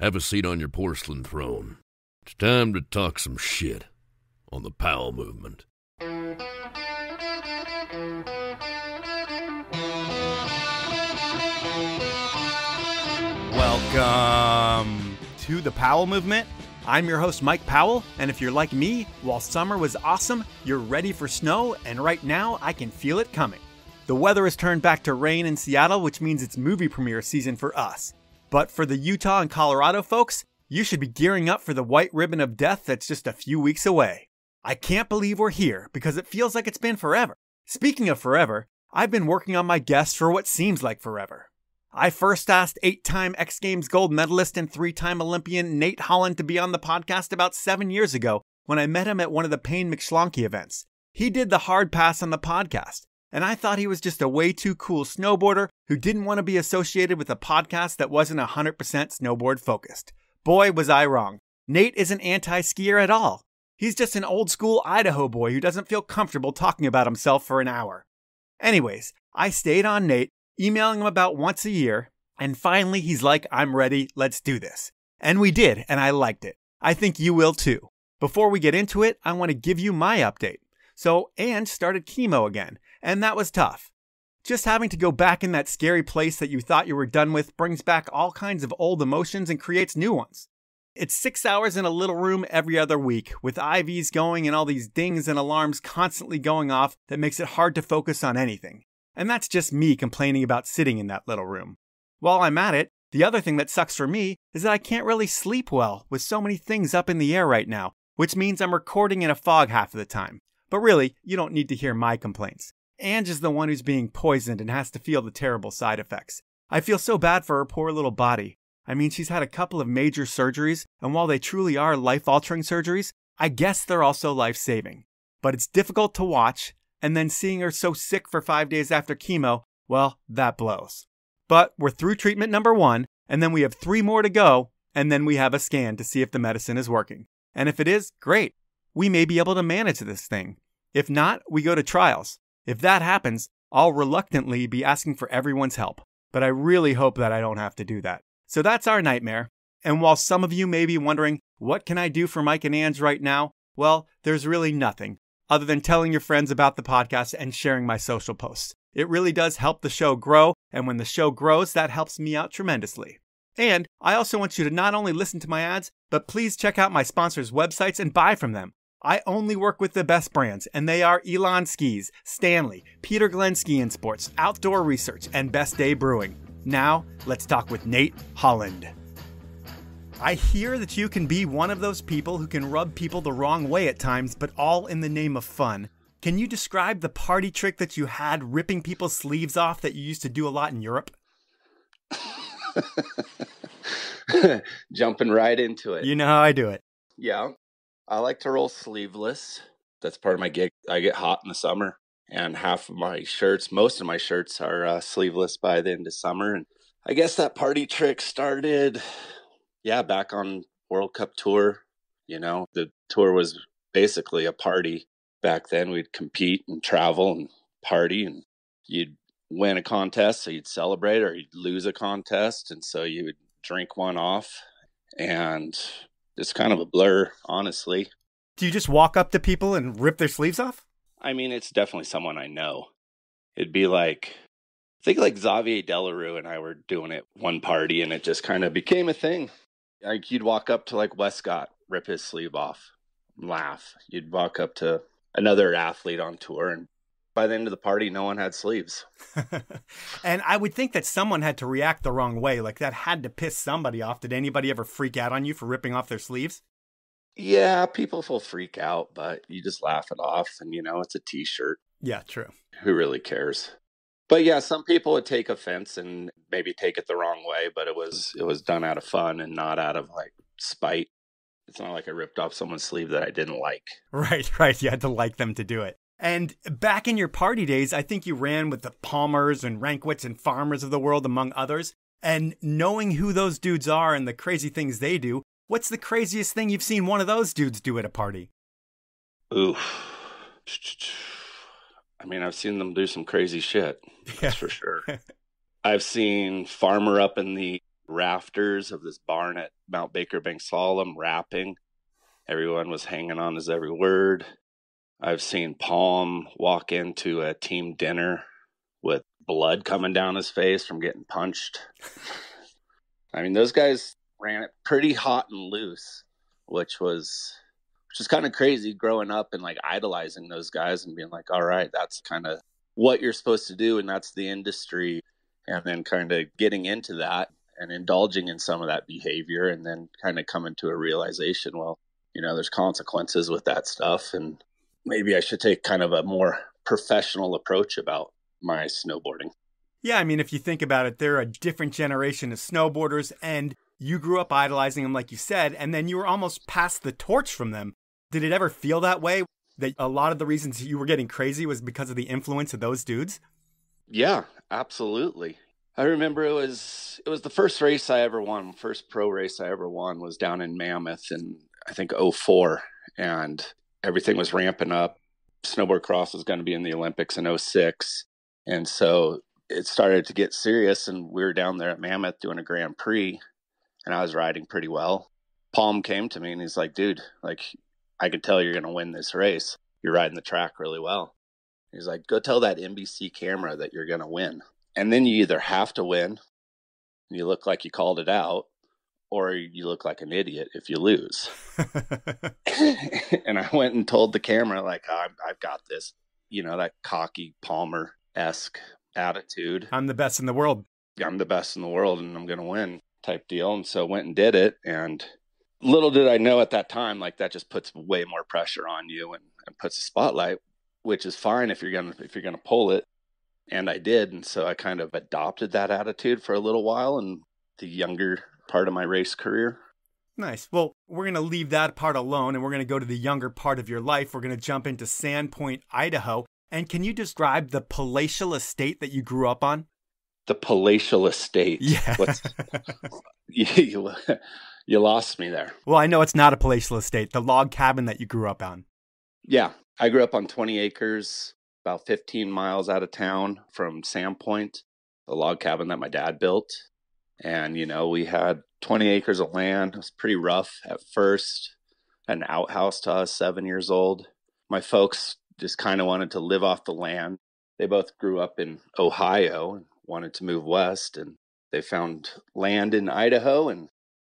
Have a seat on your porcelain throne. It's time to talk some shit on the Powell Movement. Welcome to the Powell Movement. I'm your host, Mike Powell, and if you're like me, while summer was awesome, you're ready for snow, and right now I can feel it coming. The weather has turned back to rain in Seattle, which means it's movie premiere season for us. But for the Utah and Colorado folks, you should be gearing up for the white ribbon of death that's just a few weeks away. I can't believe we're here, because it feels like it's been forever. Speaking of forever, I've been working on my guests for what seems like forever. I first asked 8-time X Games gold medalist and 3-time Olympian Nate Holland to be on the podcast about 7 years ago when I met him at one of the Payne McShlonky events. He did the hard pass on the podcast, and I thought he was just a way too cool snowboarder who didn't want to be associated with a podcast that wasn't 100% snowboard focused. Boy, was I wrong. Nate isn't anti-skier at all. He's just an old school Idaho boy who doesn't feel comfortable talking about himself for an hour. Anyways, I stayed on Nate, emailing him about once a year, and finally he's like, I'm ready, let's do this. And we did, and I liked it. I think you will too. Before we get into it, I want to give you my update. So, Ange started chemo again, and that was tough. Just having to go back in that scary place that you thought you were done with brings back all kinds of old emotions and creates new ones. It's 6 hours in a little room every other week, with IVs going and all these dings and alarms constantly going off that makes it hard to focus on anything. And that's just me complaining about sitting in that little room. While I'm at it, the other thing that sucks for me is that I can't really sleep well with so many things up in the air right now, which means I'm recording in a fog half of the time. But really, you don't need to hear my complaints. Ange is the one who's being poisoned and has to feel the terrible side effects. I feel so bad for her poor little body. I mean, she's had a couple of major surgeries, and while they truly are life-altering surgeries, I guess they're also life-saving. But it's difficult to watch, and then seeing her so sick for 5 days after chemo, well, that blows. But we're through treatment number 1, and then we have 3 more to go, and then we have a scan to see if the medicine is working. And if it is, great. We may be able to manage this thing. If not, we go to trials. If that happens, I'll reluctantly be asking for everyone's help. But I really hope that I don't have to do that. So that's our nightmare. And while some of you may be wondering, what can I do for Mike and Ange right now? Well, there's really nothing, other than telling your friends about the podcast and sharing my social posts. It really does help the show grow, and when the show grows, that helps me out tremendously. And I also want you to not only listen to my ads, but please check out my sponsors' websites and buy from them. I only work with the best brands, and they are Elon Skis, Stanley, Peter Glenn Ski and Sports, Outdoor Research, and Best Day Brewing. Now, let's talk with Nate Holland. I hear that you can be one of those people who can rub people the wrong way at times, but all in the name of fun. Can you describe the party trick that you had ripping people's sleeves off that you used to do a lot in Europe? Jumping right into it. You know how I do it. Yeah. I like to roll sleeveless. That's part of my gig. I get hot in the summer, and half of my shirts, most of my shirts are sleeveless by the end of summer. And I guess that party trick started, back on World Cup tour. You know, the tour was basically a party. Back then, we'd compete and travel and party, and you'd win a contest, so you'd celebrate, or you'd lose a contest, and so you would drink one off. And it's kind of a blur, honestly. Do you just walk up to people and rip their sleeves off? I mean, it's definitely someone I know. It'd be like, I think like Xavier Delarue and I were doing it one party, and it just kind of became a thing. Like you'd walk up to like Westcott, rip his sleeve off, laugh. You'd walk up to another athlete on tour, and by the end of the party, no one had sleeves. And I would think that someone had to react the wrong way. Like that had to piss somebody off. Did anybody ever freak out on you for ripping off their sleeves? Yeah, people will freak out, but you just laugh it off. And, it's a t-shirt. Yeah, true. Who really cares? But yeah, some people would take offense and maybe take it the wrong way, but it was done out of fun and not out of like spite. It's not like I ripped off someone's sleeve that I didn't like. Right. You had to like them to do it. And back in your party days, I think you ran with the Palmers and Rankwitz and Farmers of the world, among others. And knowing who those dudes are and the crazy things they do, what's the craziest thing you've seen one of those dudes do at a party? Oof. I mean, I've seen them do some crazy shit. That's for sure. I've seen Farmer up in the rafters of this barn at Mount Baker Bank Solemn rapping. Everyone was hanging on his every word. I've seen Palm walk into a team dinner with blood coming down his face from getting punched. I mean, those guys ran it pretty hot and loose, which is kind of crazy growing up and like idolizing those guys and being like, all right, that's kind of what you're supposed to do. And that's the industry. And then kind of getting into that and indulging in some of that behavior and then kind of coming to a realization, well, you know, there's consequences with that stuff. And maybe I should take kind of a more professional approach about my snowboarding. Yeah, I mean, if you think about it, they're a different generation of snowboarders, and you grew up idolizing them, like you said, and then you were almost past the torch from them. Did it ever feel that way? That a lot of the reasons you were getting crazy was because of the influence of those dudes? Yeah, absolutely. I remember it was the first race I ever won. First pro race I ever won was down in Mammoth in, I think, 04. And everything was ramping up. Snowboard cross was going to be in the Olympics in 06. And so it started to get serious, and we were down there at Mammoth doing a Grand Prix, and I was riding pretty well. Palm came to me and he's like, dude, like, I can tell you're going to win this race. You're riding the track really well. He's like, go tell that NBC camera that you're going to win. And then you either have to win, you look like you called it out, or you look like an idiot if you lose. And I went and told the camera, like, I've got this, you know, that cocky Palmer-esque attitude. I'm the best in the world. I'm the best in the world and I'm going to win type deal. And so went and did it. And little did I know at that time, like, that just puts way more pressure on you and puts a spotlight, which is fine if you're going to pull it. And I did. And so I kind of adopted that attitude for a little while in the younger part of my race career. Nice. Well, we're going to leave that part alone and we're going to go to the younger part of your life. We're going to jump into Sandpoint, Idaho. And can you describe the palatial estate that you grew up on? The palatial estate? Yeah. You lost me there. Well, I know it's not a palatial estate, the log cabin that you grew up on. Yeah. I grew up on 20 acres, about 15 miles out of town from Sandpoint, a log cabin that my dad built. And, you know, we had 20 acres of land. It was pretty rough at first. An outhouse to us, 7 years old. My folks just kind of wanted to live off the land. They both grew up in Ohio and wanted to move west. And they found land in Idaho and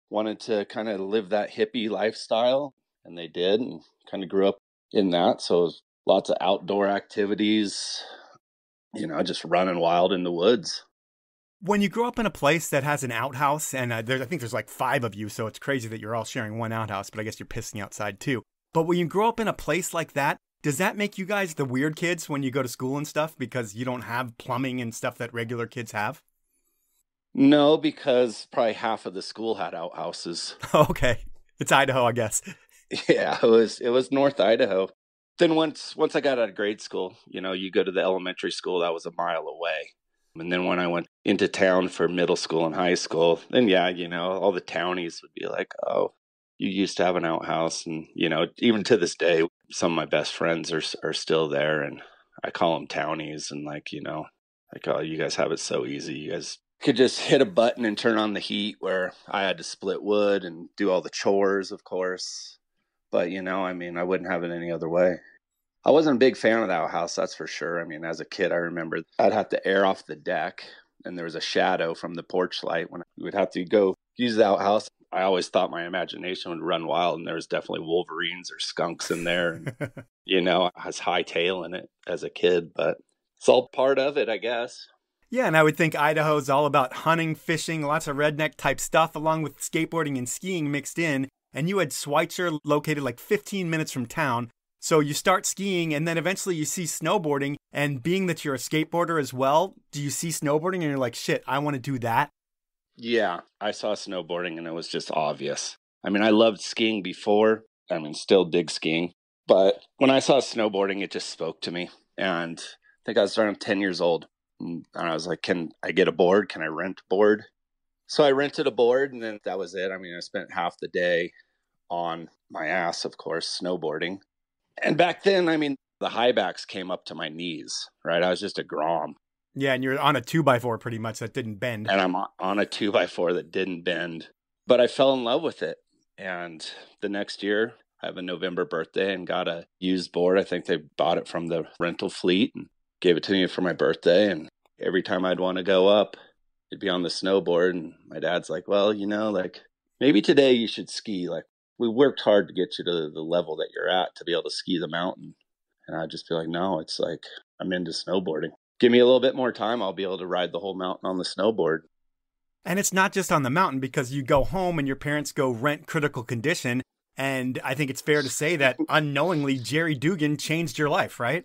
wanted to kind of live that hippie lifestyle. And they did, and kind of grew up in that. So it was lots of outdoor activities, you know, just running wild in the woods. When you grow up in a place that has an outhouse, and I think there's like 5 of you, so it's crazy that you're all sharing one outhouse, but I guess you're pissing outside too. But when you grow up in a place like that, does that make you guys the weird kids when you go to school and stuff because you don't have plumbing and stuff that regular kids have? No, because probably half of the school had outhouses. Okay. It's Idaho, I guess. Yeah, it was North Idaho. Then once I got out of grade school, you know, you go to the elementary school that was a mile away. And then when I went into town for middle school and high school, then yeah, you know, all the townies would be like, oh, you used to have an outhouse. And, you know, even to this day, some of my best friends are still there. And I call them townies. And like, you know, like, oh, you guys have it so easy. You guys could just hit a button and turn on the heat, where I had to split wood and do all the chores, of course. But, you know, I mean, I wouldn't have it any other way. I wasn't a big fan of the outhouse, that's for sure. I mean, as a kid, I remember I'd have to air off the deck, and there was a shadow from the porch light when we would have to go use the outhouse. I always thought my imagination would run wild, and there was definitely wolverines or skunks in there. And, you know, I was hightailing it as a kid, but it's all part of it, I guess. Yeah, and I would think Idaho's all about hunting, fishing, lots of redneck type stuff, along with skateboarding and skiing mixed in. And you had Schweitzer located like 15 minutes from town. So you start skiing and then eventually you see snowboarding, and being that you're a skateboarder as well, do you see snowboarding and you're like, shit, I want to do that? Yeah, I saw snowboarding and it was just obvious. I mean, I loved skiing before. I mean, still dig skiing. But when I saw snowboarding, it just spoke to me. And I think I was around 10 years old. And I was like, can I get a board? Can I rent a board? So I rented a board, and then that was it. I mean, I spent half the day on my ass, of course, snowboarding. And back then, I mean, the high backs came up to my knees, right? I was just a grom. Yeah, and you're on a 2x4 pretty much that didn't bend. And I'm on a 2x4 that didn't bend, but I fell in love with it. And the next year, I have a November birthday and got a used board. I think they bought it from the rental fleet and gave it to me for my birthday. And every time I'd want to go up, it'd be on the snowboard. And my dad's like, well, like maybe today you should ski. Like, we worked hard to get you to the level that you're at to be able to ski the mountain. And I'd just be like, no, it's like, I'm into snowboarding. Give me a little bit more time. I'll be able to ride the whole mountain on the snowboard. And it's not just on the mountain, because you go home and your parents go rent Critical Condition. And I think it's fair to say that unknowingly, Jerry Dugan changed your life, right?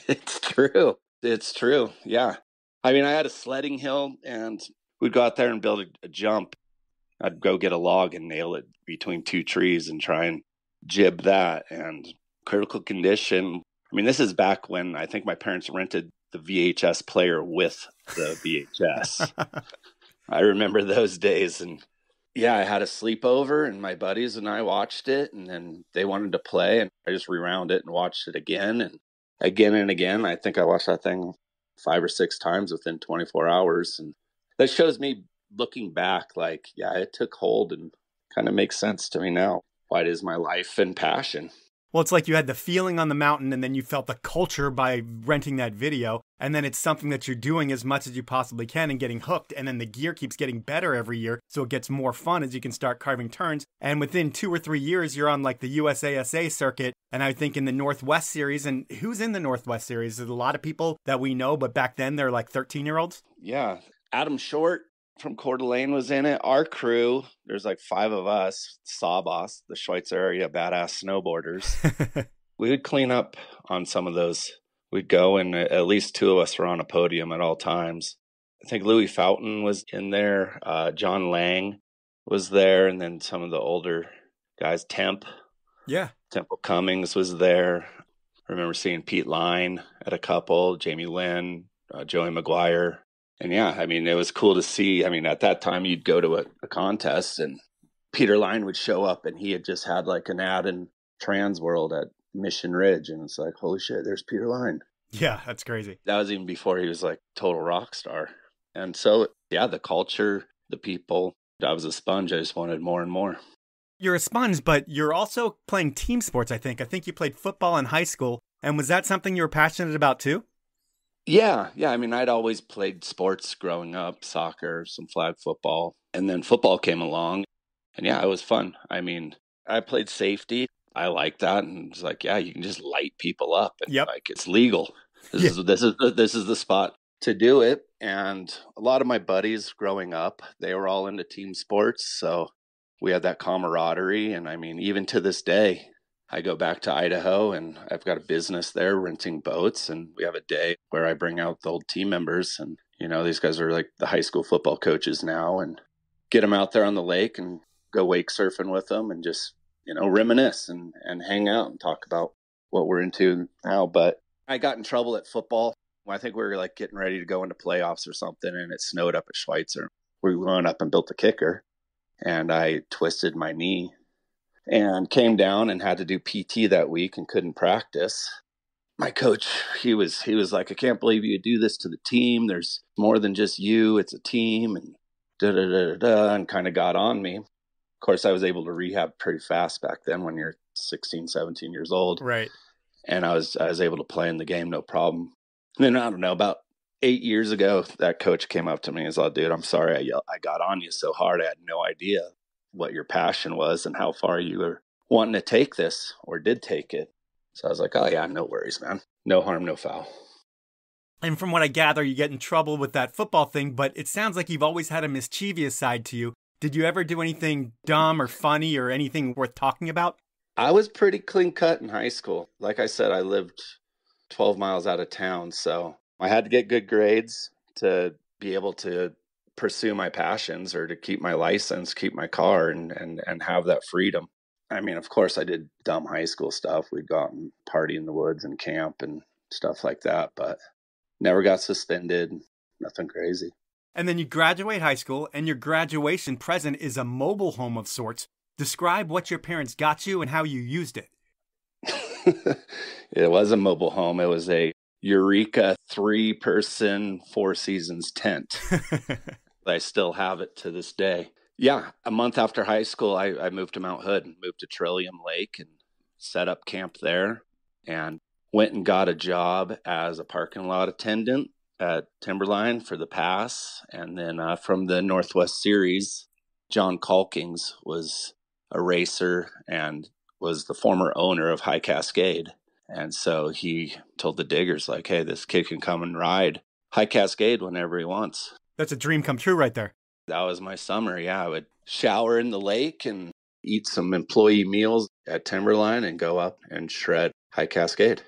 It's true. It's true. Yeah. I mean, I had a sledding hill and we'd go out there and build a jump. I'd go get a log and nail it between two trees and try and jib that. And Critical Condition. I mean, this is back when I think my parents rented the VHS player with the VHS. I remember those days. And yeah, I had a sleepover and my buddies and I watched it, and then they wanted to play and I just rewound it and watched it again and again and again. I think I watched that thing 5 or 6 times within 24 hours. And that shows me, looking back, like, yeah, it took hold and kind of makes sense to me now why it is my life and passion. Well, it's like you had the feeling on the mountain and then you felt the culture by renting that video. And then it's something that you're doing as much as you possibly can and getting hooked. And then the gear keeps getting better every year. So it gets more fun as you can start carving turns. And within 2 or 3 years, you're on like the USASA circuit. And I think in the Northwest Series. And who's in the Northwest Series? There's a lot of people that we know, but back then they're like 13-year-olds. Yeah. Adam Short from Coeur d'Alene was in it. Our crew, there's like 5 of us, Sawboss, the Schweitzer area badass snowboarders. We would clean up on some of those. We'd go and at least 2 of us were on a podium at all times. I think Louis Fountain was in there. John Lang was there. And then some of the older guys, Temple Cummings was there. I remember seeing Pete Line at a couple, Jamie Lynn, Joey McGuire. And yeah, I mean, it was cool to see. I mean, at that time, you'd go to a contest and Peter Line would show up and he had just had like an ad in Trans World at Mission Ridge. And it's like, holy shit, there's Peter Line. Yeah, that's crazy. That was even before he was like total rock star. And so, yeah, the culture, the people, I was a sponge. I just wanted more and more. You're a sponge, but you're also playing team sports, I think. I think you played football in high school. And was that something you were passionate about too? Yeah. I mean, I'd always played sports growing up, soccer, some flag football, and then football came along. And yeah, it was fun. I mean, I played safety. I liked that, and it's like, yeah, you can just light people up, and like it's legal. This is the spot to do it. And a lot of my buddies growing up, they were all into team sports, so we had that camaraderie. And I mean, even to this day, I go back to Idaho and I've got a business there renting boats, and we have a day where I bring out the old team members, and these guys are like the high school football coaches now, and get them out there on the lake and go wake surfing with them and just reminisce and hang out and talk about what we're into now. But I got in trouble at football. I think we were like getting ready to go into playoffs or something, and it snowed up at Schweitzer. We went up and built the kicker, and I twisted my knee and came down and had to do PT that week and couldn't practice. My coach, he was like, I can't believe you do this to the team. There's more than just you. It's a team, and and kind of got on me. Of course, I was able to rehab pretty fast back then when you're 16, 17 years old. Right. And I was able to play in the game, no problem. And then, I don't know, about 8 years ago, that coach came up to me and was like, dude, I'm sorry I got on you so hard. I had no idea what your passion was and how far you were wanting to take this, or did take it. So I was like, oh yeah, no worries, man. No harm, no foul. And from what I gather, you get in trouble with that football thing, but it sounds like you've always had a mischievous side to you. Did you ever do anything dumb or funny or anything worth talking about? I was pretty clean cut in high school. Like I said, I lived 12 miles out of town, so I had to get good grades to be able to pursue my passions, or to keep my license, keep my car, and have that freedom. I mean, of course, I did dumb high school stuff. We'd go out and party in the woods and camp and stuff like that, but never got suspended, nothing crazy. And then you graduate high school, and your graduation present is a mobile home of sorts. Describe what your parents got you and how you used it. It was a mobile home. It was a Eureka 3-person, 4 seasons tent. I still have it to this day. Yeah, a month after high school, I moved to Mount Hood and moved to Trillium Lake and set up camp there and went and got a job as a parking lot attendant at Timberline for the pass. And then from the Northwest Series, John Calkins was a racer and was the former owner of High Cascade. And so he told the diggers, like, hey, this kid can come and ride High Cascade whenever he wants. That's a dream come true right there. That was my summer. Yeah, I would shower in the lake and eat some employee meals at Timberline and go up and shred High Cascade.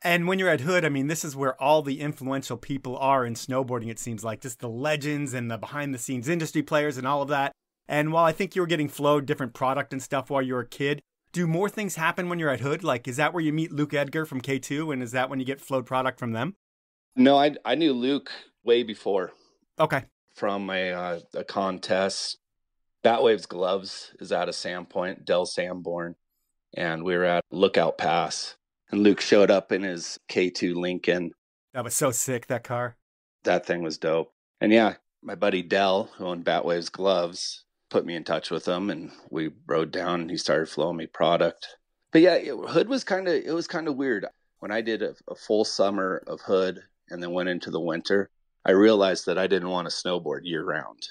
And when you're at Hood, I mean, this is where all the influential people are in snowboarding, it seems like. Just the legends and the behind-the-scenes industry players and all of that. And while I think you were getting flowed different product and stuff while you were a kid, do more things happen when you're at Hood? Like, is that where you meet Luke Edgar from K2? And is that when you get flowed product from them? No, I knew Luke way before. Okay. From a contest. Batwaves Gloves is out of Sandpoint, Del Sanborn. And we were at Lookout Pass. And Luke showed up in his K2 Lincoln. That was so sick, that car. That thing was dope. And yeah, my buddy Del, who owned Batwaves Gloves, put me in touch with him, and we rode down and he started flowing me product. But yeah, Hood was kind of weird. When I did a full summer of Hood and then went into the winter, I realized that I didn't want to snowboard year round,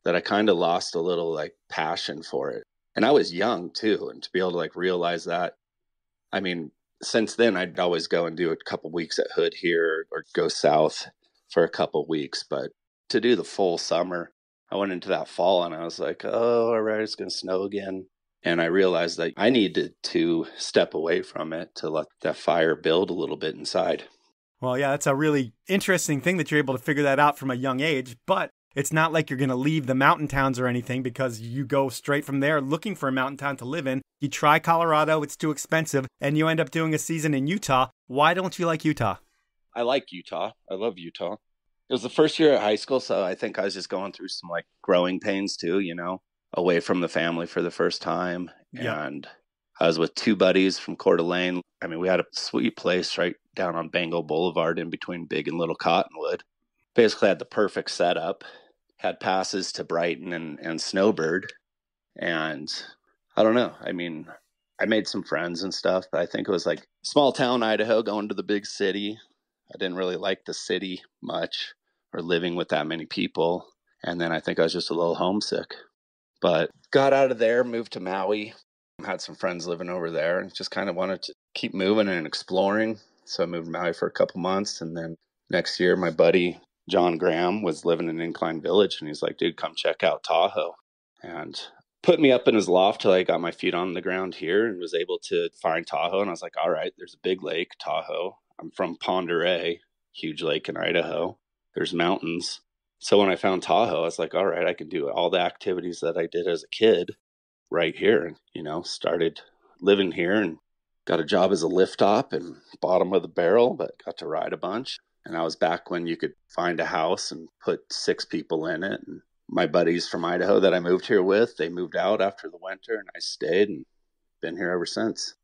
that I kind of lost a little like passion for it. And I was young too. And to be able to like realize that, I mean, since then I'd always go and do a couple weeks at Hood here or go south for a couple weeks. But to do the full summer, I went into that fall and I was like, oh, all right, it's going to snow again. And I realized that I needed to step away from it to let that fire build a little bit inside. Well, yeah, that's a really interesting thing that you're able to figure that out from a young age, but it's not like you're going to leave the mountain towns or anything because you go straight from there looking for a mountain town to live in. You try Colorado, it's too expensive, and you end up doing a season in Utah. Why don't you like Utah? I like Utah. I love Utah. It was the first year at high school, so I think I was just going through some like growing pains too, you know, away from the family for the first time. Yeah. And I was with two buddies from Coeur d'Alene. I mean, we had a sweet place right down on Bengal Boulevard in between Big and Little Cottonwood. Basically had the perfect setup, had passes to Brighton and Snowbird. And I don't know. I mean, I made some friends and stuff, but I think it was like small town Idaho going to the big city. I didn't really like the city much or living with that many people. And then I think I was just a little homesick. But got out of there, moved to Maui, had some friends living over there, and just kind of wanted to keep moving and exploring. So I moved to Maui for a couple months. And then next year, my buddy John Graham was living in Incline Village. And he's like, dude, come check out Tahoe. And put me up in his loft till I got my feet on the ground here and was able to find Tahoe. And I was like, all right, there's a big lake, Tahoe. I'm from Pend Oreille, huge lake in Idaho. There's mountains. So when I found Tahoe, I was like, all right, I can do all the activities that I did as a kid right here. And, you know, started living here and got a job as a lift op and bottom of the barrel, but got to ride a bunch. And I was back when you could find a house and put 6 people in it. And my buddies from Idaho that I moved here with, they moved out after the winter and I stayed and been here ever since.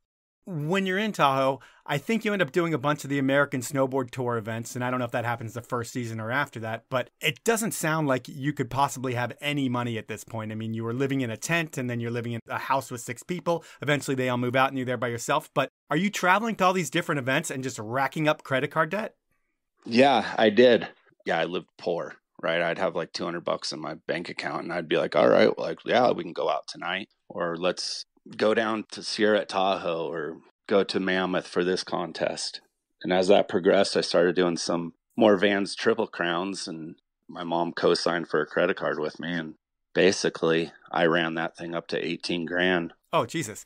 When you're in Tahoe, I think you end up doing a bunch of the American Snowboard Tour events, and I don't know if that happens the first season or after that, but it doesn't sound like you could possibly have any money at this point. I mean, you were living in a tent, and then you're living in a house with 6 people. Eventually, they all move out, and you're there by yourself. But are you traveling to all these different events and just racking up credit card debt? Yeah, I did. Yeah, I lived poor, right? I'd have like $200 in my bank account, and I'd be like, all right, well, like, yeah, we can go out tonight, or let's go down to Sierra at Tahoe or go to Mammoth for this contest. And as that progressed, I started doing some more Vans Triple Crowns, and my mom co-signed for a credit card with me. And basically, I ran that thing up to 18 grand. Oh, Jesus.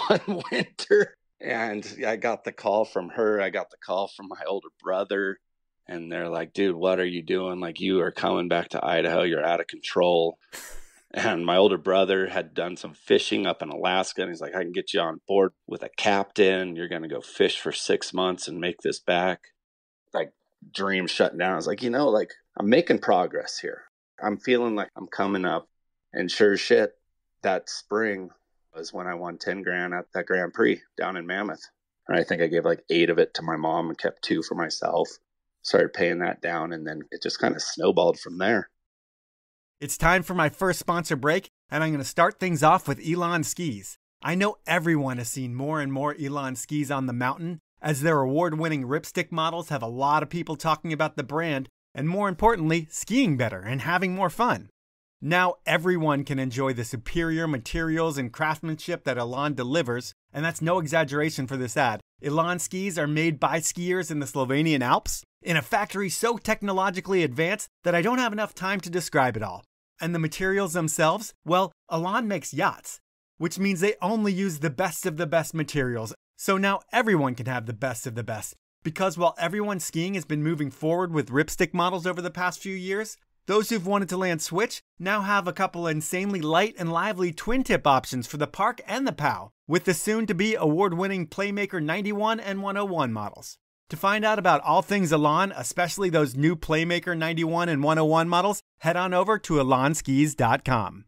One winter. And I got the call from her. I got the call from my older brother. And they're like, dude, what are you doing? Like, you are coming back to Idaho. You're out of control. And my older brother had done some fishing up in Alaska. And he's like, I can get you on board with a captain. You're going to go fish for 6 months and make this back. Like, dream shutting down. I was like, you know, like, I'm making progress here. I'm feeling like I'm coming up. And sure as shit, that spring was when I won 10 grand at that Grand Prix down in Mammoth. And I think I gave like 8 of it to my mom and kept 2 for myself. Started paying that down, and then it just kind of snowballed from there. It's time for my first sponsor break, and I'm going to start things off with Elan Skis. I know everyone has seen more and more Elan skis on the mountain, as their award-winning Ripstick models have a lot of people talking about the brand, and more importantly, skiing better and having more fun. Now everyone can enjoy the superior materials and craftsmanship that Elan delivers, and that's no exaggeration for this ad. Elan skis are made by skiers in the Slovenian Alps, in a factory so technologically advanced that I don't have enough time to describe it all. And the materials themselves? Well, Elan makes yachts, which means they only use the best of the best materials, so now everyone can have the best of the best. Because while everyone skiing has been moving forward with Ripstick models over the past few years, those who've wanted to land switch now have a couple insanely light and lively twin-tip options for the Park and the POW, with the soon-to-be award-winning Playmaker 91 and 101 models. To find out about all things Elan, especially those new Playmaker 91 and 101 models, head on over to elanskis.com.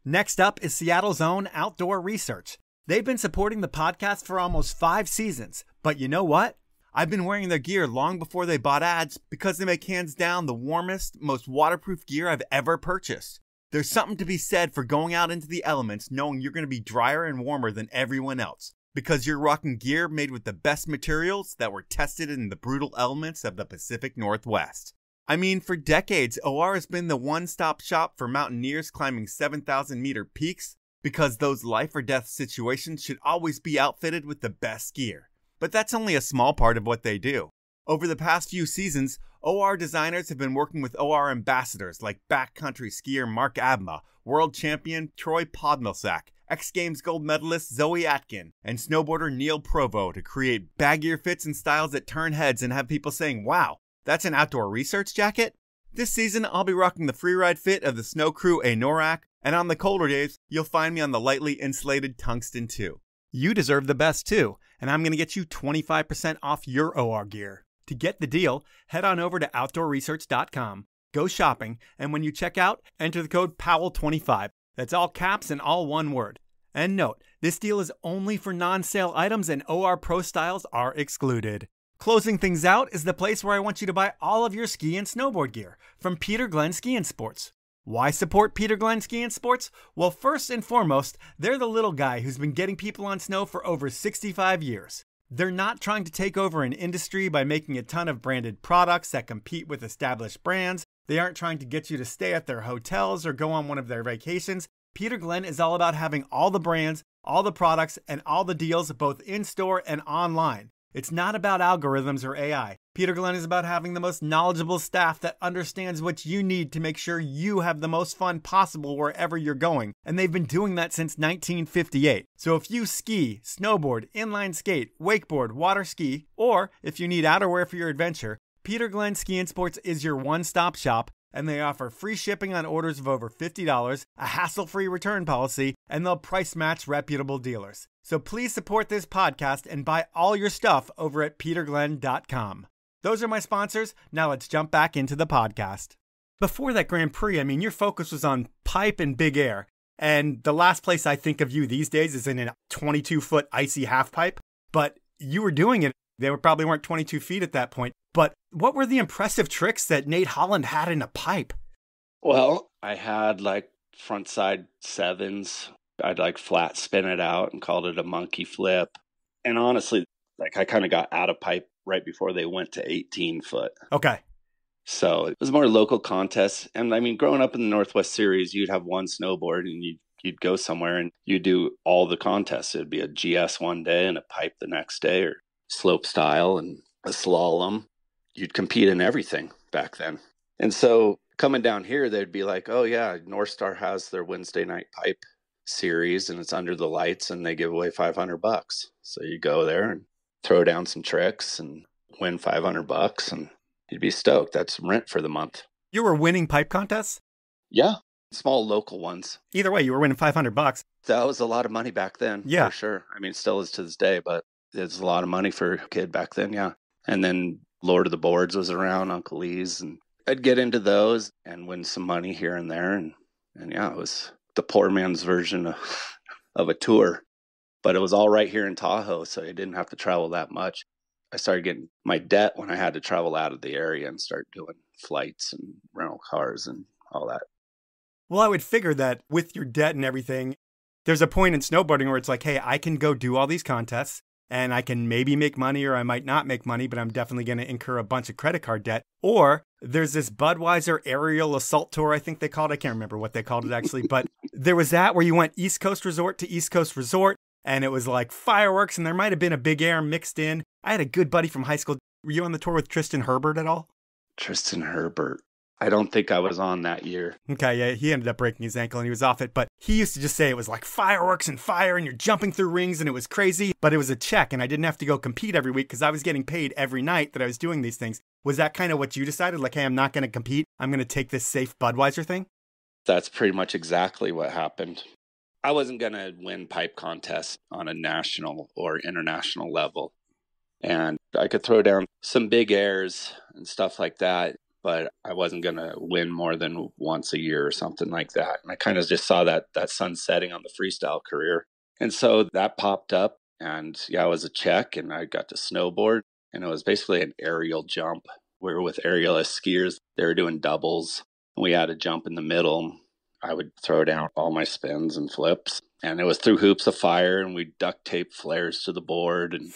Next up is Seattle's own Outdoor Research. They've been supporting the podcast for almost 5 seasons, but you know what? I've been wearing their gear long before they bought ads because they make hands down the warmest, most waterproof gear I've ever purchased. There's something to be said for going out into the elements knowing you're going to be drier and warmer than everyone else, because you're rocking gear made with the best materials that were tested in the brutal elements of the Pacific Northwest. I mean, for decades, OR has been the one-stop shop for mountaineers climbing 7,000-meter peaks, because those life or death situations should always be outfitted with the best gear. But that's only a small part of what they do. Over the past few seasons, OR designers have been working with OR ambassadors like backcountry skier Mark Abma, world champion Troy Podmilsack, X Games gold medalist Zoe Atkin, and snowboarder Neil Provo to create baggier fits and styles that turn heads and have people saying, wow, that's an Outdoor Research jacket? This season, I'll be rocking the freeride fit of the Snow Crew Anorak, and on the colder days, you'll find me on the lightly insulated Tungsten 2. You deserve the best too, and I'm going to get you 25% off your OR gear. To get the deal, head on over to outdoorresearch.com, go shopping, and when you check out, enter the code POWEL25. That's all caps and all one word. And note, this deal is only for non-sale items and OR Pro styles are excluded. Closing things out is the place where I want you to buy all of your ski and snowboard gear from Peter Glenn Ski and Sports. Why support Peter Glenn Ski and Sports? Well, first and foremost, they're the little guy who's been getting people on snow for over 65 years. They're not trying to take over an industry by making a ton of branded products that compete with established brands. They aren't trying to get you to stay at their hotels or go on one of their vacations. Peter Glenn is all about having all the brands, all the products, and all the deals both in-store and online. It's not about algorithms or AI. Peter Glenn is about having the most knowledgeable staff that understands what you need to make sure you have the most fun possible wherever you're going. And they've been doing that since 1958. So if you ski, snowboard, inline skate, wakeboard, water ski, or if you need outerwear for your adventure, Peter Glenn Ski and Sports is your one-stop shop, and they offer free shipping on orders of over $50, a hassle-free return policy, and they'll price match reputable dealers. So please support this podcast and buy all your stuff over at peterglenn.com. Those are my sponsors. Now let's jump back into the podcast. Before that Grand Prix, I mean, your focus was on pipe and big air. And the last place I think of you these days is in a 22-foot icy half pipe. But you were doing it. They probably weren't 22 feet at that point. But what were the impressive tricks that Nate Holland had in a pipe? Well, I had like front side sevens. I'd like flat spin it out and called it a monkey flip. And honestly, like I kind of got out of pipe right before they went to 18 foot. Okay. So it was more local contests. And I mean, growing up in the Northwest Series, you'd have one snowboard and you'd go somewhere and you'd do all the contests. It'd be a GS one day and a pipe the next day, or slope style and a slalom. You'd compete in everything back then. And so coming down here, they'd be like, oh yeah, North Star has their Wednesday night pipe series and it's under the lights and they give away $500. So you go there and throw down some tricks and win $500 and you'd be stoked. That's rent for the month. You were winning pipe contests? Yeah. Small local ones. Either way, you were winning $500. That was a lot of money back then. Yeah. For sure. I mean, still is to this day, but it's a lot of money for a kid back then. Yeah. And then Lord of the Boards was around, Uncle Lee's, and I'd get into those and win some money here and there. And yeah, it was the poor man's version of a tour. but it was all right here in Tahoe, so I didn't have to travel that much. I started getting my debt when I had to travel out of the area and start doing flights and rental cars and all that. Well, I would figure that with your debt and everything, there's a point in snowboarding where it's like, hey, I can go do all these contests and I can maybe make money or I might not make money, but I'm definitely going to incur a bunch of credit card debt. Or there's this Budweiser Aerial Assault Tour, I think they called it. I can't remember what they called it actually, but there was that where you went East Coast Resort to East Coast Resort and it was like fireworks and there might have been a big air mixed in. I had a good buddy from high school. Were you on the tour with Tristan Herbert at all? Tristan Herbert. I don't think I was on that year. Okay, yeah, he ended up breaking his ankle and he was off it. But he used to just say it was like fireworks and fire and you're jumping through rings and it was crazy. But it was a check and I didn't have to go compete every week because I was getting paid every night that I was doing these things. Was that kind of what you decided? Like, hey, I'm not going to compete. I'm going to take this safe Budweiser thing? That's pretty much exactly what happened. I wasn't going to win pipe contests on a national or international level. And I could throw down some big airs and stuff like that, but I wasn't going to win more than once a year or something like that. And I kind of just saw that sun setting on the freestyle career. And so that popped up and yeah, it was a check and I got to snowboard and it was basically an aerial jump. We were with aerialist skiers. They were doing doubles. We had a jump in the middle. I would throw down all my spins and flips and it was through hoops of fire and we duct tape flares to the board and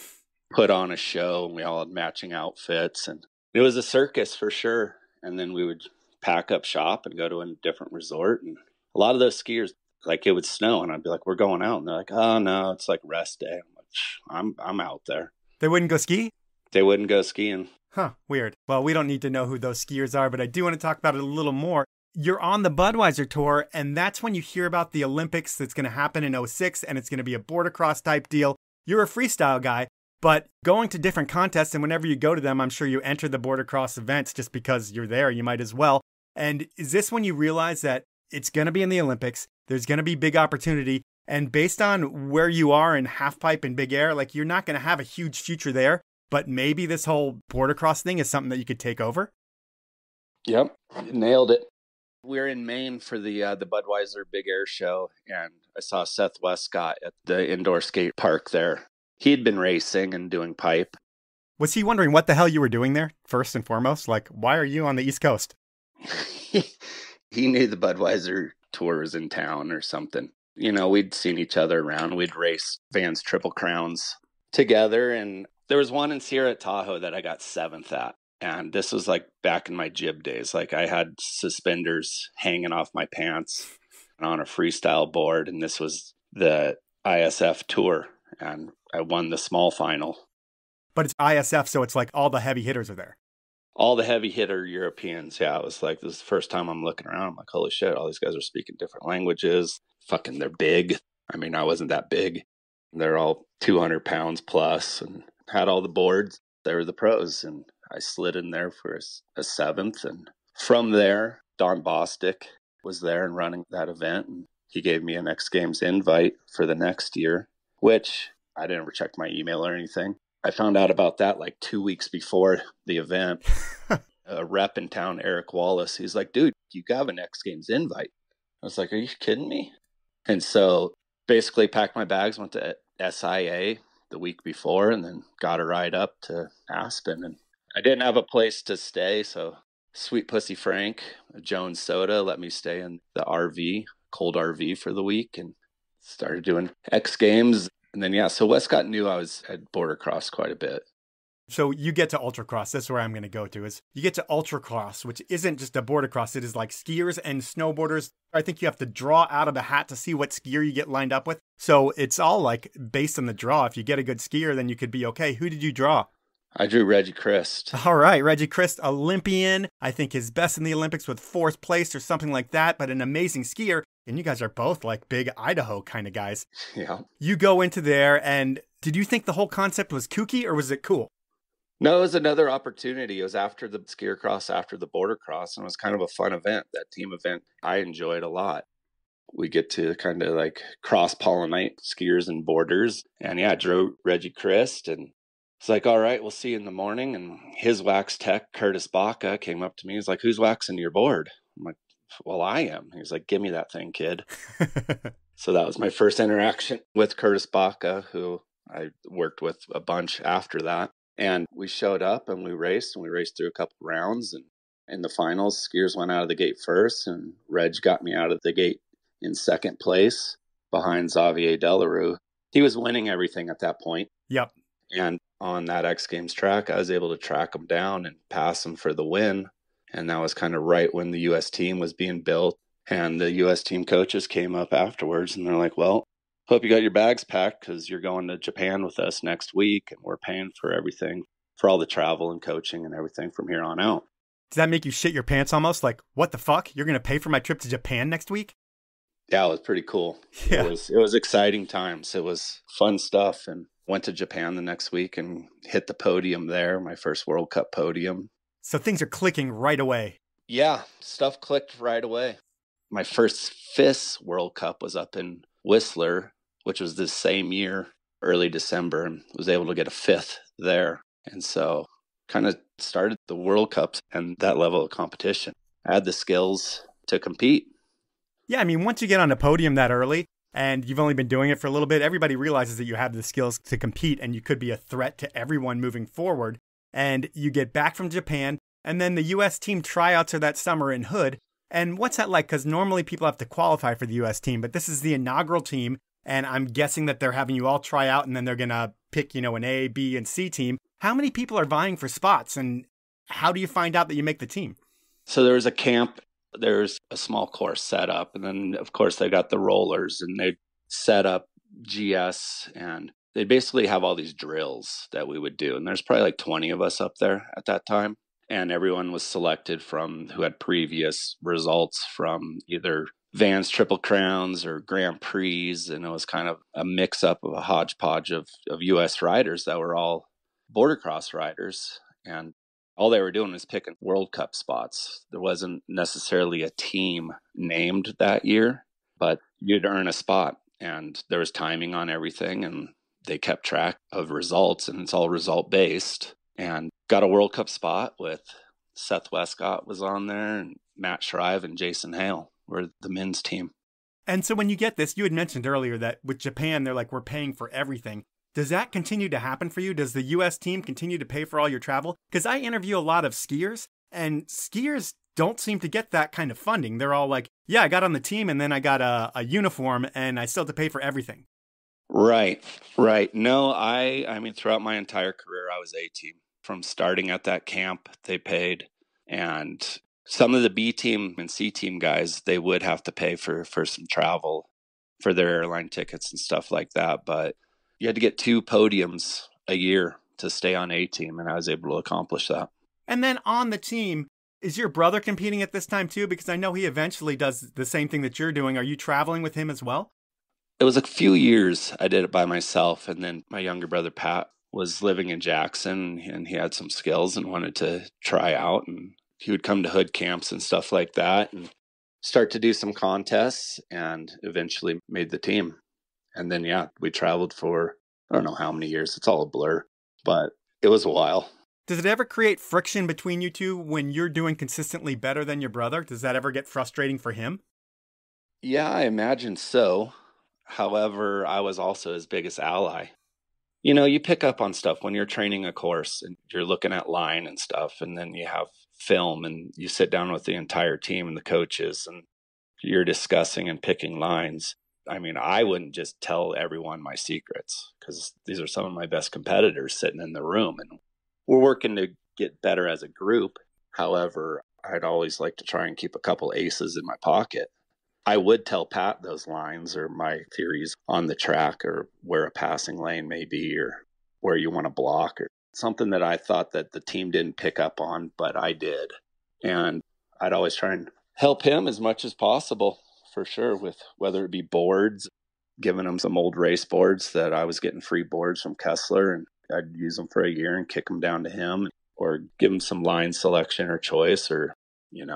put on a show and we all had matching outfits and it was a circus for sure. And then we would pack up shop and go to a different resort. And a lot of those skiers, like it would snow and I'd be like, we're going out. And they're like, oh no, it's like rest day. I'm like, I'm out there. They wouldn't go ski? They wouldn't go skiing. Huh, weird. Well, we don't need to know who those skiers are, but I do want to talk about it a little more. You're on the Budweiser Tour, and that's when you hear about the Olympics that's going to happen in 2006, and it's going to be a border cross type deal. You're a freestyle guy. But going to different contests, and whenever you go to them, I'm sure you enter the border cross events just because you're there. You might as well. And is this when you realize that it's going to be in the Olympics? There's going to be big opportunity. And based on where you are in half pipe and big air, like you're not going to have a huge future there. But maybe this whole border cross thing is something that you could take over? Yep, nailed it. We're in Maine for the Budweiser Big Air Show. And I saw Seth Westcott at the indoor skate park there. He'd been racing and doing pipe. Was he wondering what the hell you were doing there, first and foremost? Like, why are you on the East Coast? He knew the Budweiser Tour was in town or something. You know, we'd seen each other around. We'd race Vans Triple Crowns together. And there was one in Sierra Tahoe that I got 7th at. And this was like back in my jib days. Like I had suspenders hanging off my pants on a freestyle board. And this was the ISF Tour. And I won the small final. But it's ISF, so it's like all the heavy hitters are there. All the heavy hitter Europeans. Yeah, it was like, this is the first time I'm looking around. I'm like, holy shit, all these guys are speaking different languages. Fucking, they're big. I mean, I wasn't that big. They're all 200 pounds plus and had all the boards. They were the pros. And I slid in there for a 7th. And from there, Don Bostic was there and running that event. And he gave me an X Games invite for the next year, which I didn't ever check my email or anything. I found out about that like 2 weeks before the event. A rep in town, Eric Wallace, he's like, dude, you got an X Games invite. I was like, are you kidding me? And so basically packed my bags, went to SIA the week before, and then got a ride up to Aspen. And I didn't have a place to stay, so Sweet Pussy Frank, Jones Soda, let me stay in the RV, cold RV for the week, and started doing X Games. And then, yeah, so Westcott knew I was at border cross quite a bit. So you get to Ultracross. That's where I'm going to go to is you get to Ultracross, which isn't just a border cross. It is like skiers and snowboarders. I think you have to draw out of the hat to see what skier you get lined up with. So it's all like based on the draw. If you get a good skier, then you could be okay. Who did you draw? I drew Reggie Christ. All right. Reggie Christ, Olympian. I think his best in the Olympics with 4th place or something like that, but an amazing skier. And you guys are both like big Idaho kind of guys. Yeah. You go into there and did you think the whole concept was kooky or was it cool? No, it was another opportunity. It was after the skier cross, after the border cross, and it was kind of a fun event. That team event, I enjoyed a lot. We get to kind of like cross-pollinate skiers and boarders. And yeah, I drew Reggie Christ and it's like, all right, we'll see you in the morning. And his wax tech, Curtis Baca, came up to me. He's like, who's waxing your board? I'm like, well, I am. He's like, give me that thing, kid. So that was my first interaction with Curtis Baca, who I worked with a bunch after that. And we showed up and we raced through a couple rounds. And in the finals, Skiers went out of the gate first, and Reg got me out of the gate in second place behind Xavier Delarue. He was winning everything at that point. Yep. And on that X Games track, I was able to track him down and pass him for the win. And that was kind of right when the U.S. team was being built. And the U.S. team coaches came up afterwards and they're like, well, hope you got your bags packed because you're going to Japan with us next week. And we're paying for everything, for all the travel and coaching and everything from here on out. Does that make you shit your pants almost? Like, what the fuck? You're going to pay for my trip to Japan next week? Yeah, it was pretty cool. Yeah. It was exciting times. It was fun stuff. And went to Japan the next week and hit the podium there, my first World Cup podium. So things are clicking right away. Yeah, stuff clicked right away. My first FIS World Cup was up in Whistler, which was the same year, early December, and was able to get a fifth there. And so kind of started the World Cups and that level of competition. I had the skills to compete. Yeah, I mean, once you get on a podium that early and you've only been doing it for a little bit, everybody realizes that you have the skills to compete and you could be a threat to everyone moving forward. And you get back from Japan, and then the U.S. team tryouts are that summer in Hood. And what's that like? Because normally people have to qualify for the U.S. team, but this is the inaugural team. And I'm guessing that they're having you all try out and then they're going to pick, an A, B, and C team. How many people are vying for spots and how do you find out that you make the team? So there was a camp, there's a small course set up. And then, of course, they got the rollers and they set up GS and they basically have all these drills that we would do. And there's probably like 20 of us up there at that time. And everyone was selected from who had previous results from either Vans Triple Crowns or Grand Prix. And it was kind of a mix up of a hodgepodge of U.S. riders that were all border cross riders. And all they were doing was picking World Cup spots. There wasn't necessarily a team named that year, but you'd earn a spot. And there was timing on everything. And they kept track of results, and it's all result based. And got a World Cup spot with Seth Westcott was on there, and Matt Shrive and Jason Hale were the men's team. And so when you get this, you had mentioned earlier that with Japan, they're like, we're paying for everything. Does that continue to happen for you? Does the U.S. team continue to pay for all your travel? Because I interview a lot of skiers, and skiers don't seem to get that kind of funding. They're all like, yeah, I got on the team, and then I got a uniform, and I still have to pay for everything. Right. No, I mean, throughout my entire career, I was A team. From starting at that camp, they paid. And some of the B team and C team guys, they would have to pay for some travel for their airline tickets and stuff like that. But you had to get 2 podiums a year to stay on A team, and I was able to accomplish that. And then on the team, is your brother competing at this time too? Because I know he eventually does the same thing that you're doing. Are you traveling with him as well? It was a few years I did it by myself, and then my younger brother Pat was living in Jackson, and he had some skills and wanted to try out, and he would come to hood camps and stuff like that and start to do some contests, and eventually made the team. And then, yeah, we traveled for, I don't know how many years. It's all a blur, but it was a while. Does it ever create friction between you two when you're doing consistently better than your brother? Does that ever get frustrating for him? Yeah, I imagine so. However, I was also his biggest ally. You pick up on stuff when you're training a course and you're looking at line and stuff, and then you have film and you sit down with the entire team and the coaches and you're discussing and picking lines. I mean, I wouldn't just tell everyone my secrets because these are some of my best competitors sitting in the room and we're working to get better as a group. However, I'd always like to try and keep a couple aces in my pocket. I would tell Pat those lines or my theories on the track or where a passing lane may be or where you want to block or something that I thought that the team didn't pick up on, but I did. And I'd always try and help him as much as possible, for sure, with whether it be boards, giving him some old race boards that I was getting free boards from Kessler, and I'd use them for a year and kick them down to him, or give him some line selection or choice, or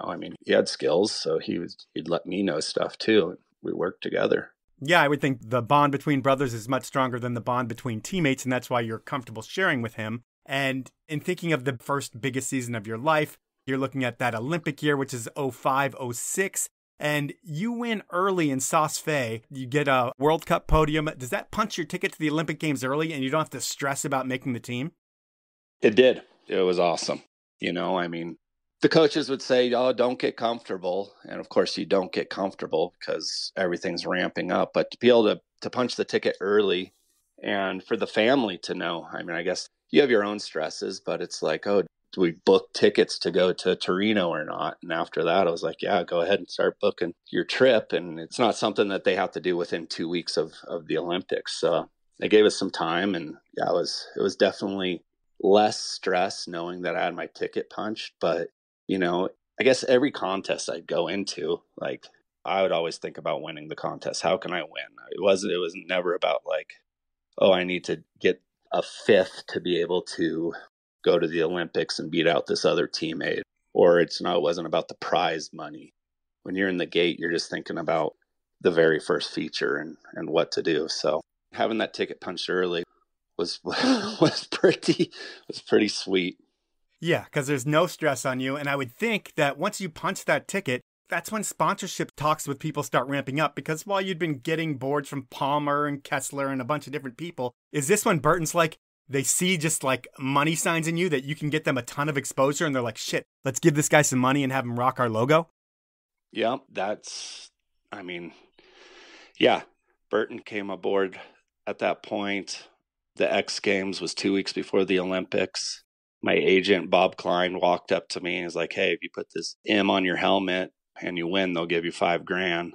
I mean, he had skills, so he'd let me know stuff too. And we worked together. Yeah, I would think the bond between brothers is much stronger than the bond between teammates, and that's why you're comfortable sharing with him. And in thinking of the first biggest season of your life, you're looking at that Olympic year, which is 05, 06. and you win early in Sauce Fe. You get a World Cup podium. Does that punch your ticket to the Olympic Games early and you don't have to stress about making the team? It did. It was awesome. I mean, the coaches would say, oh, don't get comfortable. And of course, you don't get comfortable because everything's ramping up. But to be able to punch the ticket early and for the family to know, I mean, I guess you have your own stresses, but it's like, oh, do we book tickets to go to Torino or not? And after that, I was like, yeah, go ahead and start booking your trip. And it's not something that they have to do within 2 weeks of the Olympics. So they gave us some time. And yeah, it was definitely less stress knowing that I had my ticket punched. But, I guess every contest I'd go into, like, I would always think about winning the contest. How can I win? It was never about like, oh, I need to get a fifth to be able to go to the Olympics and beat out this other teammate. Or it wasn't about the prize money. When you're in the gate, you're just thinking about the very first feature and what to do. So having that ticket punched early was pretty sweet. Yeah, because there's no stress on you. And I would think that once you punch that ticket, that's when sponsorship talks with people start ramping up. Because while you'd been getting boards from Palmer and Kessler and a bunch of different people, is this when Burton's like, they see just like money signs in you that you can get them a ton of exposure and they're like, shit, let's give this guy some money and have him rock our logo? Yeah, yeah, Burton came aboard at that point. The X Games was 2 weeks before the Olympics. My agent, Bob Klein, walked up to me and was like, hey, if you put this M on your helmet and you win, they'll give you $5,000.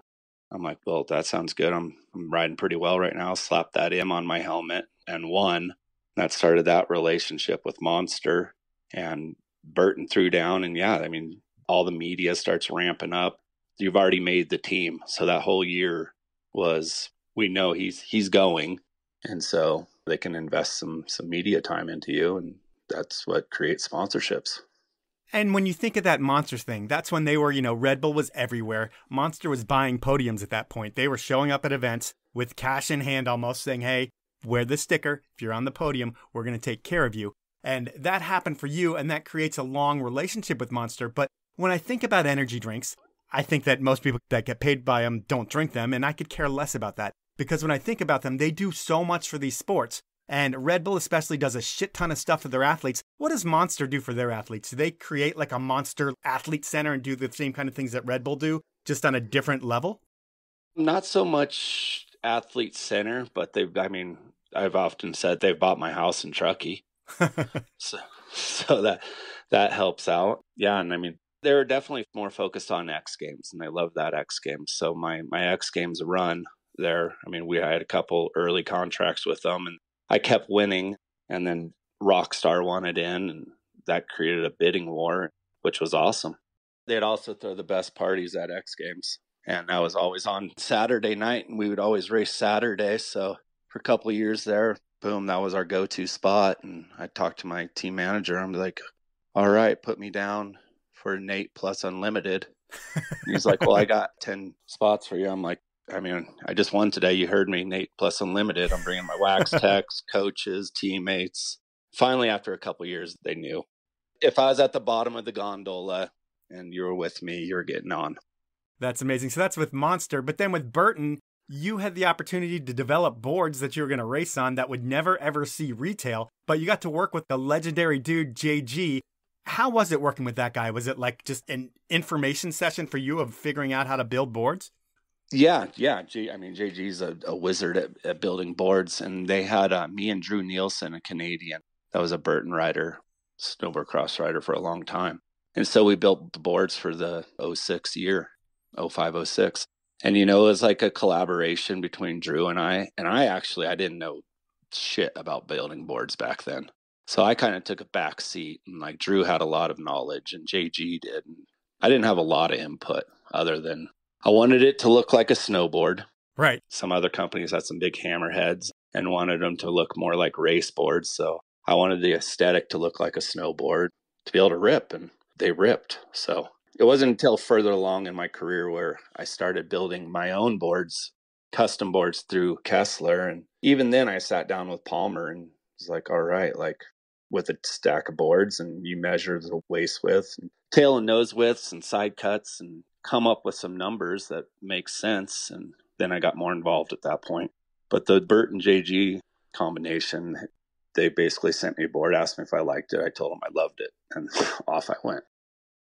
I'm like, well, that sounds good. I'm riding pretty well right now. Slapped that M on my helmet and won. That started that relationship with Monster, and Burton threw down. And yeah, I mean, all the media starts ramping up. You've already made the team. So that whole year was, we know he's going. And so they can invest some media time into you. And that's what creates sponsorships. And when you think of that Monsters thing, that's when they were, Red Bull was everywhere. Monster was buying podiums at that point. They were showing up at events with cash in hand, almost saying, hey, wear the sticker. If you're on the podium, we're going to take care of you. And that happened for you, and that creates a long relationship with Monster. But when I think about energy drinks, I think that most people that get paid by them don't drink them, and I could care less about that. Because when I think about them, they do so much for these sports. And Red Bull especially does a shit ton of stuff for their athletes. What does Monster do for their athletes? Do they create like a Monster athlete center and do the same kind of things that Red Bull do, just on a different level? Not so much athlete center, but I've often said they've bought my house in Truckee. so that helps out. Yeah. And I mean, they're definitely more focused on X Games, and they love that X Games. So my X Games run there, I mean, I had a couple early contracts with them, and I kept winning, and then Rockstar wanted in, and that created a bidding war, which was awesome. They'd also throw the best parties at X Games, and that was always on Saturday night, and we would always race Saturday. So for a couple of years there, boom, that was our go-to spot. And I talked to my team manager. I'm like, all right, put me down for Nate plus unlimited. And he's like, well, I got 10 spots for you. I'm like, I mean, I just won today. You heard me, Nate plus unlimited. I'm bringing my wax techs, coaches, teammates. Finally, after a couple of years, they knew. If I was at the bottom of the gondola and you were with me, you were getting on. That's amazing. So that's with Monster. But then with Burton, you had the opportunity to develop boards that you were going to race on that would never, ever see retail. But you got to work with the legendary dude, JG. How was it working with that guy? Was it like just an information session for you of figuring out how to build boards? Yeah. JG's a wizard at building boards. And they had me and Drew Nielsen, a Canadian, that was a Burton rider, snowboard cross rider for a long time. And so we built the boards for the 06 year, 05, 06. And, it was like a collaboration between Drew and I. And I didn't know shit about building boards back then. So I kind of took a back seat, and like Drew had a lot of knowledge and JG did. And I didn't have a lot of input other than I wanted it to look like a snowboard. Right. Some other companies had some big hammerheads and wanted them to look more like race boards. So I wanted the aesthetic to look like a snowboard to be able to rip, and they ripped. So it wasn't until further along in my career where I started building my own boards, custom boards through Kessler. And even then I sat down with Palmer and was like, all right, like with a stack of boards, and you measure the waist width and tail and nose widths and side cuts, and come up with some numbers that make sense. And then I got more involved at that point. But the Bert and JG combination, they basically sent me a board, asked me if I liked it. I told them I loved it, and off I went.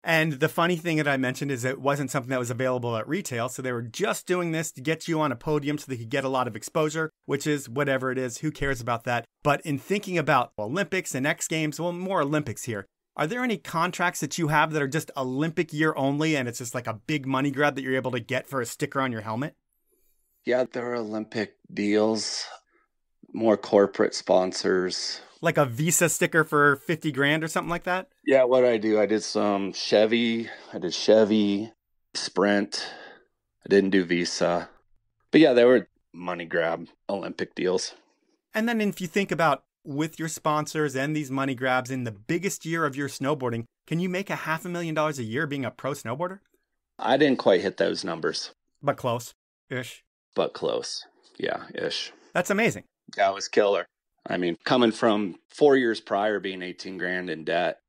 And the funny thing that I mentioned is it wasn't something that was available at retail. So they were just doing this to get you on a podium so they could get a lot of exposure, which is whatever it is. Who cares about that? But in thinking about Olympics and X Games, well, more Olympics here. Are there any contracts that you have that are just Olympic year only and it's just like a big money grab that you're able to get for a sticker on your helmet? Yeah, there are Olympic deals, more corporate sponsors. Like a Visa sticker for 50 grand or something like that? Yeah, what I do, I did some Chevy, Sprint. I didn't do Visa. But yeah, they were money grab Olympic deals. And then if you think about with your sponsors and these money grabs in the biggest year of your snowboarding, can you make $500,000 a year being a pro snowboarder? I didn't quite hit those numbers. But close-ish. But close. Yeah, ish. That's amazing. That was killer. I mean, coming from 4 years prior being 18 grand in debt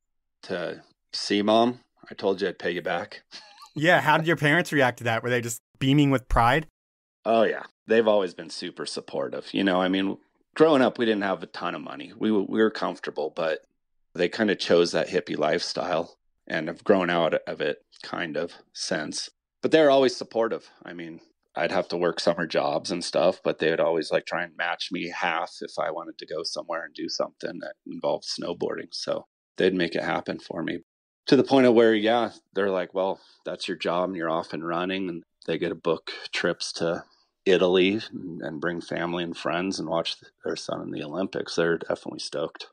to see Mom, I told you I'd pay you back. Yeah. How did your parents react to that? Were they just beaming with pride? Oh, yeah. They've always been super supportive. You know, I mean, growing up, we didn't have a ton of money. We were comfortable, but they kind of chose that hippie lifestyle and have grown out of it kind of since. But they're always supportive. I mean, I'd have to work summer jobs and stuff, but they would always like try and match me half if I wanted to go somewhere and do something that involved snowboarding. So they'd make it happen for me to the point of where, yeah, they're like, well, that's your job and you're off and running. And they get to book trips to Italy and bring family and friends and watch their son in the Olympics. They're definitely stoked.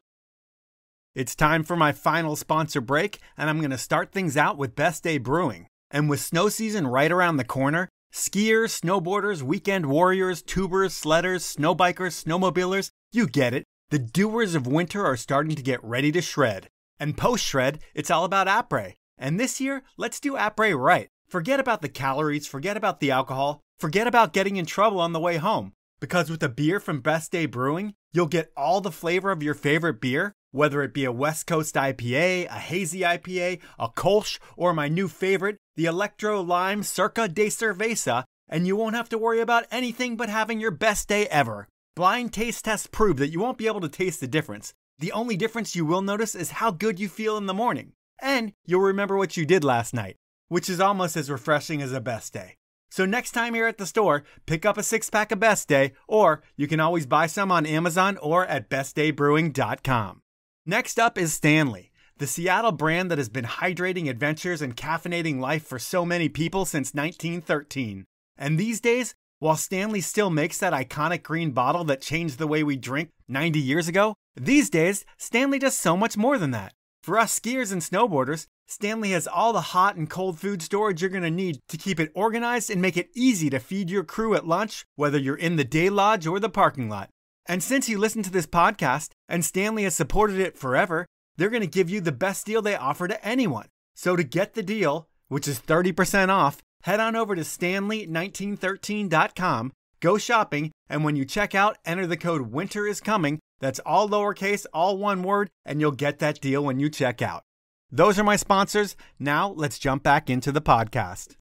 It's time for my final sponsor break, and I'm going to start things out with Best Day Brewing. And with snow season right around the corner, skiers, snowboarders, weekend warriors, tubers, sledders, snowbikers, snowmobilers, you get it. The doers of winter are starting to get ready to shred. And post-shred, it's all about Apres. And this year, let's do Apres right. Forget about the calories, forget about the alcohol, forget about getting in trouble on the way home. Because with a beer from Best Day Brewing, you'll get all the flavor of your favorite beer, whether it be a West Coast IPA, a hazy IPA, a Kolsch, or my new favorite, the Electro Lime Circa de Cerveza, and you won't have to worry about anything but having your best day ever. Blind taste tests prove that you won't be able to taste the difference. The only difference you will notice is how good you feel in the morning. And you'll remember what you did last night, which is almost as refreshing as a Best Day. So next time you're at the store, pick up a 6-pack of Best Day, or you can always buy some on Amazon or at bestdaybrewing.com. Next up is Stanley, the Seattle brand that has been hydrating adventures and caffeinating life for so many people since 1913. And these days, while Stanley still makes that iconic green bottle that changed the way we drink 90 years ago, these days, Stanley does so much more than that. For us skiers and snowboarders, Stanley has all the hot and cold food storage you're going to need to keep it organized and make it easy to feed your crew at lunch, whether you're in the day lodge or the parking lot. And since you listen to this podcast, and Stanley has supported it forever, they're going to give you the best deal they offer to anyone. So to get the deal, which is 30% off, head on over to stanley1913.com, go shopping, and when you check out, enter the code WINTERISCOMING. That's all lowercase, all one word, and you'll get that deal when you check out. Those are my sponsors. Now let's jump back into the podcast.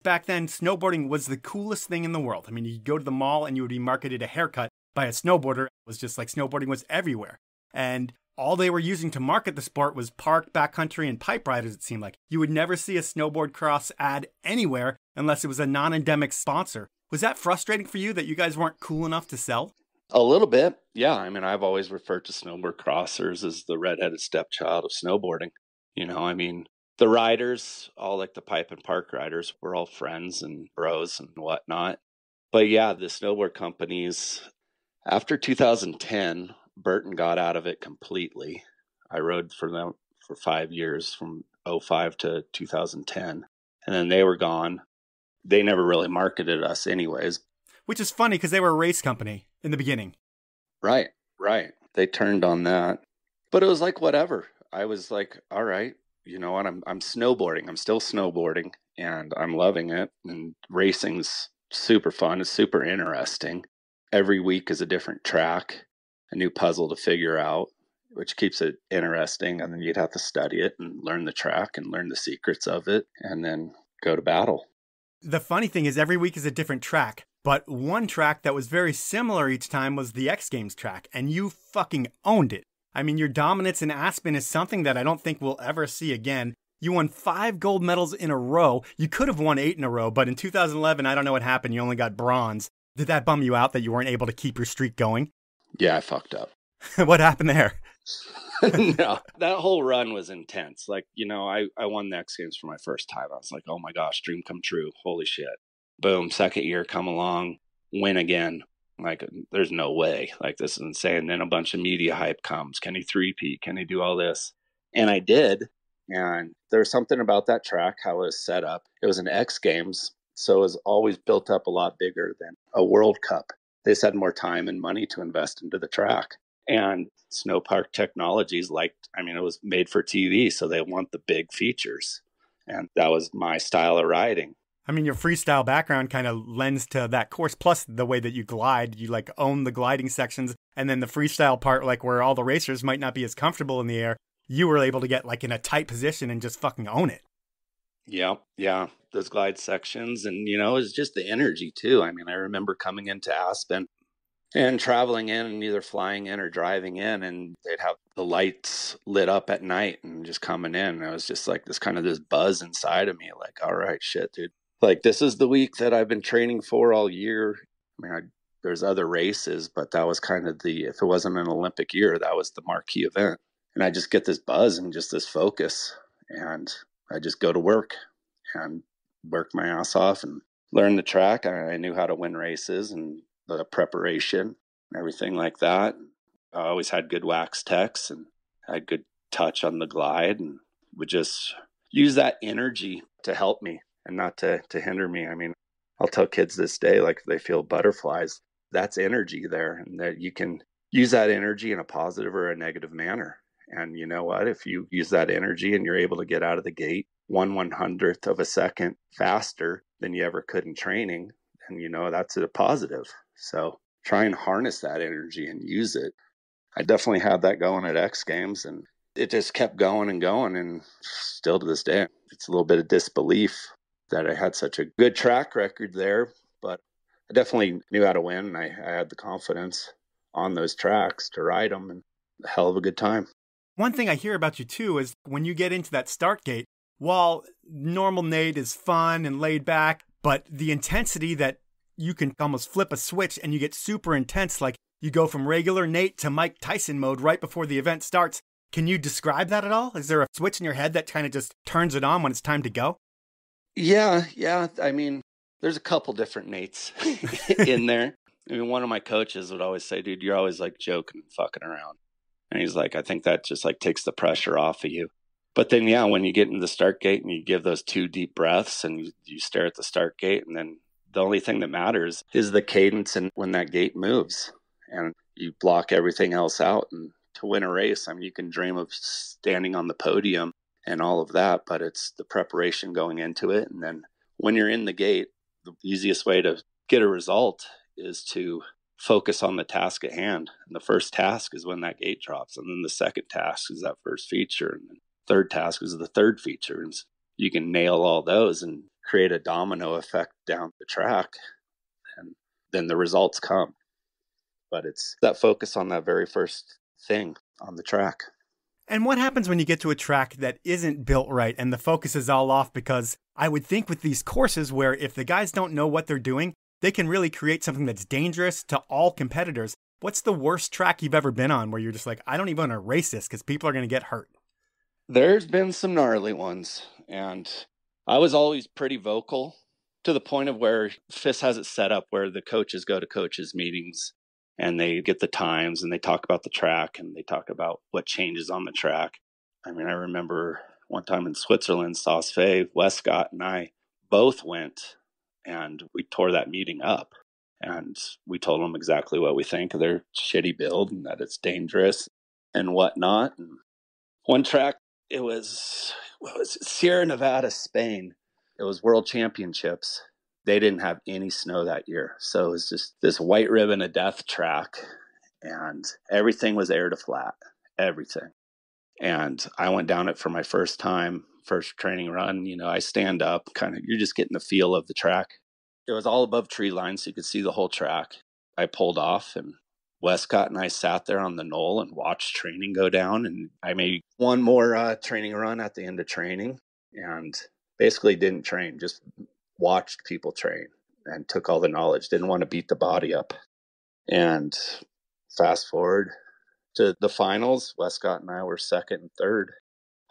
Back then, snowboarding was the coolest thing in the world. I mean, you'd go to the mall and you would be marketed a haircut by a snowboarder. It was just like snowboarding was everywhere. And all they were using to market the sport was park, backcountry, and pipe riders, it seemed like. You would never see a snowboard cross ad anywhere unless it was a non-endemic sponsor. Was that frustrating for you that you guys weren't cool enough to sell? A little bit. Yeah. I mean, I've always referred to snowboard crossers as the redheaded stepchild of snowboarding. You know, I mean, the riders, all like the pipe and park riders, were all friends and bros and whatnot. But yeah, the snowboard companies, after 2010, Burton got out of it completely. I rode for them for 5 years, from 2005 to 2010. And then they were gone. They never really marketed us anyways. Which is funny because they were a race company in the beginning. Right. They turned on that. But it was like, whatever. I was like, all right, you know what? I'm snowboarding. I'm still snowboarding and I'm loving it. And racing's super fun. It's super interesting. Every week is a different track, a new puzzle to figure out, which keeps it interesting. And then you'd have to study it and learn the track and learn the secrets of it. And then go to battle. The funny thing is every week is a different track, but one track that was very similar each time was the X Games track, and you fucking owned it. I mean, your dominance in Aspen is something that I don't think we'll ever see again. You won 5 gold medals in a row. You could have won 8 in a row, but in 2011, I don't know what happened. You only got bronze. Did that bum you out that you weren't able to keep your streak going? Yeah, I fucked up. What happened there? No, that whole run was intense. Like, I won the X Games for my first time. I was like, oh my gosh, dream come true. Holy shit. Boom, second year, come along, win again. Like, there's no way. Like, this is insane. Then a bunch of media hype comes. Can he three-peat? Can he do all this? And I did. And there was something about that track, how it was set up. It was an X Games, so it was always built up a lot bigger than a World Cup. They just had more time and money to invest into the track. And Snowpark Technologies it was made for TV, so they want the big features. And that was my style of riding. I mean, your freestyle background kind of lends to that course, plus the way that you glide. You own the gliding sections, and then the freestyle part, where all the racers might not be as comfortable in the air, you were able to get in a tight position and just fucking own it. Yeah. Those glide sections, and it was just the energy too. I mean, I remember coming into Aspen and traveling in and either flying in or driving in, and they'd have the lights lit up at night and just coming in. And it was just like this buzz inside of me, like, all right, shit, dude. Like, this is the week that I've been training for all year. I mean, there's other races, but that was kind of if it wasn't an Olympic year, that was the marquee event. And I just get this buzz and just this focus, and I just go to work and work my ass off and learn the track. I knew how to win races and the preparation and everything like that. I always had good wax techs and had good touch on the glide, and would just use that energy to help me and not to hinder me. I mean, I'll tell kids this day, like, if they feel butterflies, that's energy there, and that you can use that energy in a positive or a negative manner. And you know what? If you use that energy and you're able to get out of the gate 1/100th of a second faster than you ever could in training, then that's a positive. So try and harness that energy and use it. I definitely had that going at X Games, and it just kept going and going. And still to this day, it's a little bit of disbelief that I had such a good track record there, but I definitely knew how to win. And I had the confidence on those tracks to ride them, and a hell of a good time. One thing I hear about you too is when you get into that start gate, while normal Nate is fun and laid back, but the intensity that you can almost flip a switch and you get super intense, like you go from regular Nate to Mike Tyson mode right before the event starts. Can you describe that at all? Is there a switch in your head that kind of just turns it on when it's time to go? Yeah. I mean, there's a couple different Nates in there. I mean, one of my coaches would always say, dude, you're always joking and fucking around. And he's like, I think that just takes the pressure off of you. But then, when you get into the start gate and you give those 2 deep breaths and you stare at the start gate, and then the only thing that matters is the cadence and when that gate moves, and you block everything else out. And to win a race, I mean, you can dream of standing on the podium and all of that, but it's the preparation going into it. And then when you're in the gate, the easiest way to get a result is to focus on the task at hand. And the first task is when that gate drops. And then the second task is that first feature. And the third task is the third feature. And you can nail all those and create a domino effect down the track. And then the results come. But it's that focus on that very first thing on the track. And what happens when you get to a track that isn't built right and the focus is all off? Because I would think with these courses where if the guys don't know what they're doing, they can really create something that's dangerous to all competitors. What's the worst track you've ever been on where you're just like, I don't even want to race this because people are going to get hurt? There's been some gnarly ones, and I was always pretty vocal to the point of where FIS has it set up where the coaches go to coaches meetings and they get the times and they talk about the track and they talk about what changes on the track. I mean, I remember one time in Switzerland, Sauce Fay, Westcott, and I both went, and we tore that meeting up. And we told them exactly what we think of their shitty build and that it's dangerous and whatnot. And one track, it was Sierra Nevada, Spain. It was World Championships. They didn't have any snow that year. So it was just this white ribbon of death track, and everything was air to flat, everything. And I went down it for my first time, first training run, I stand up, you're just getting the feel of the track. It was all above tree line, so you could see the whole track. I pulled off, and Westcott and I sat there on the knoll and watched training go down. And I made one more training run at the end of training, and basically didn't train, just watched people train and took all the knowledge. Didn't want to beat the body up. And fast forward to the finals, Westcott and I were second and third.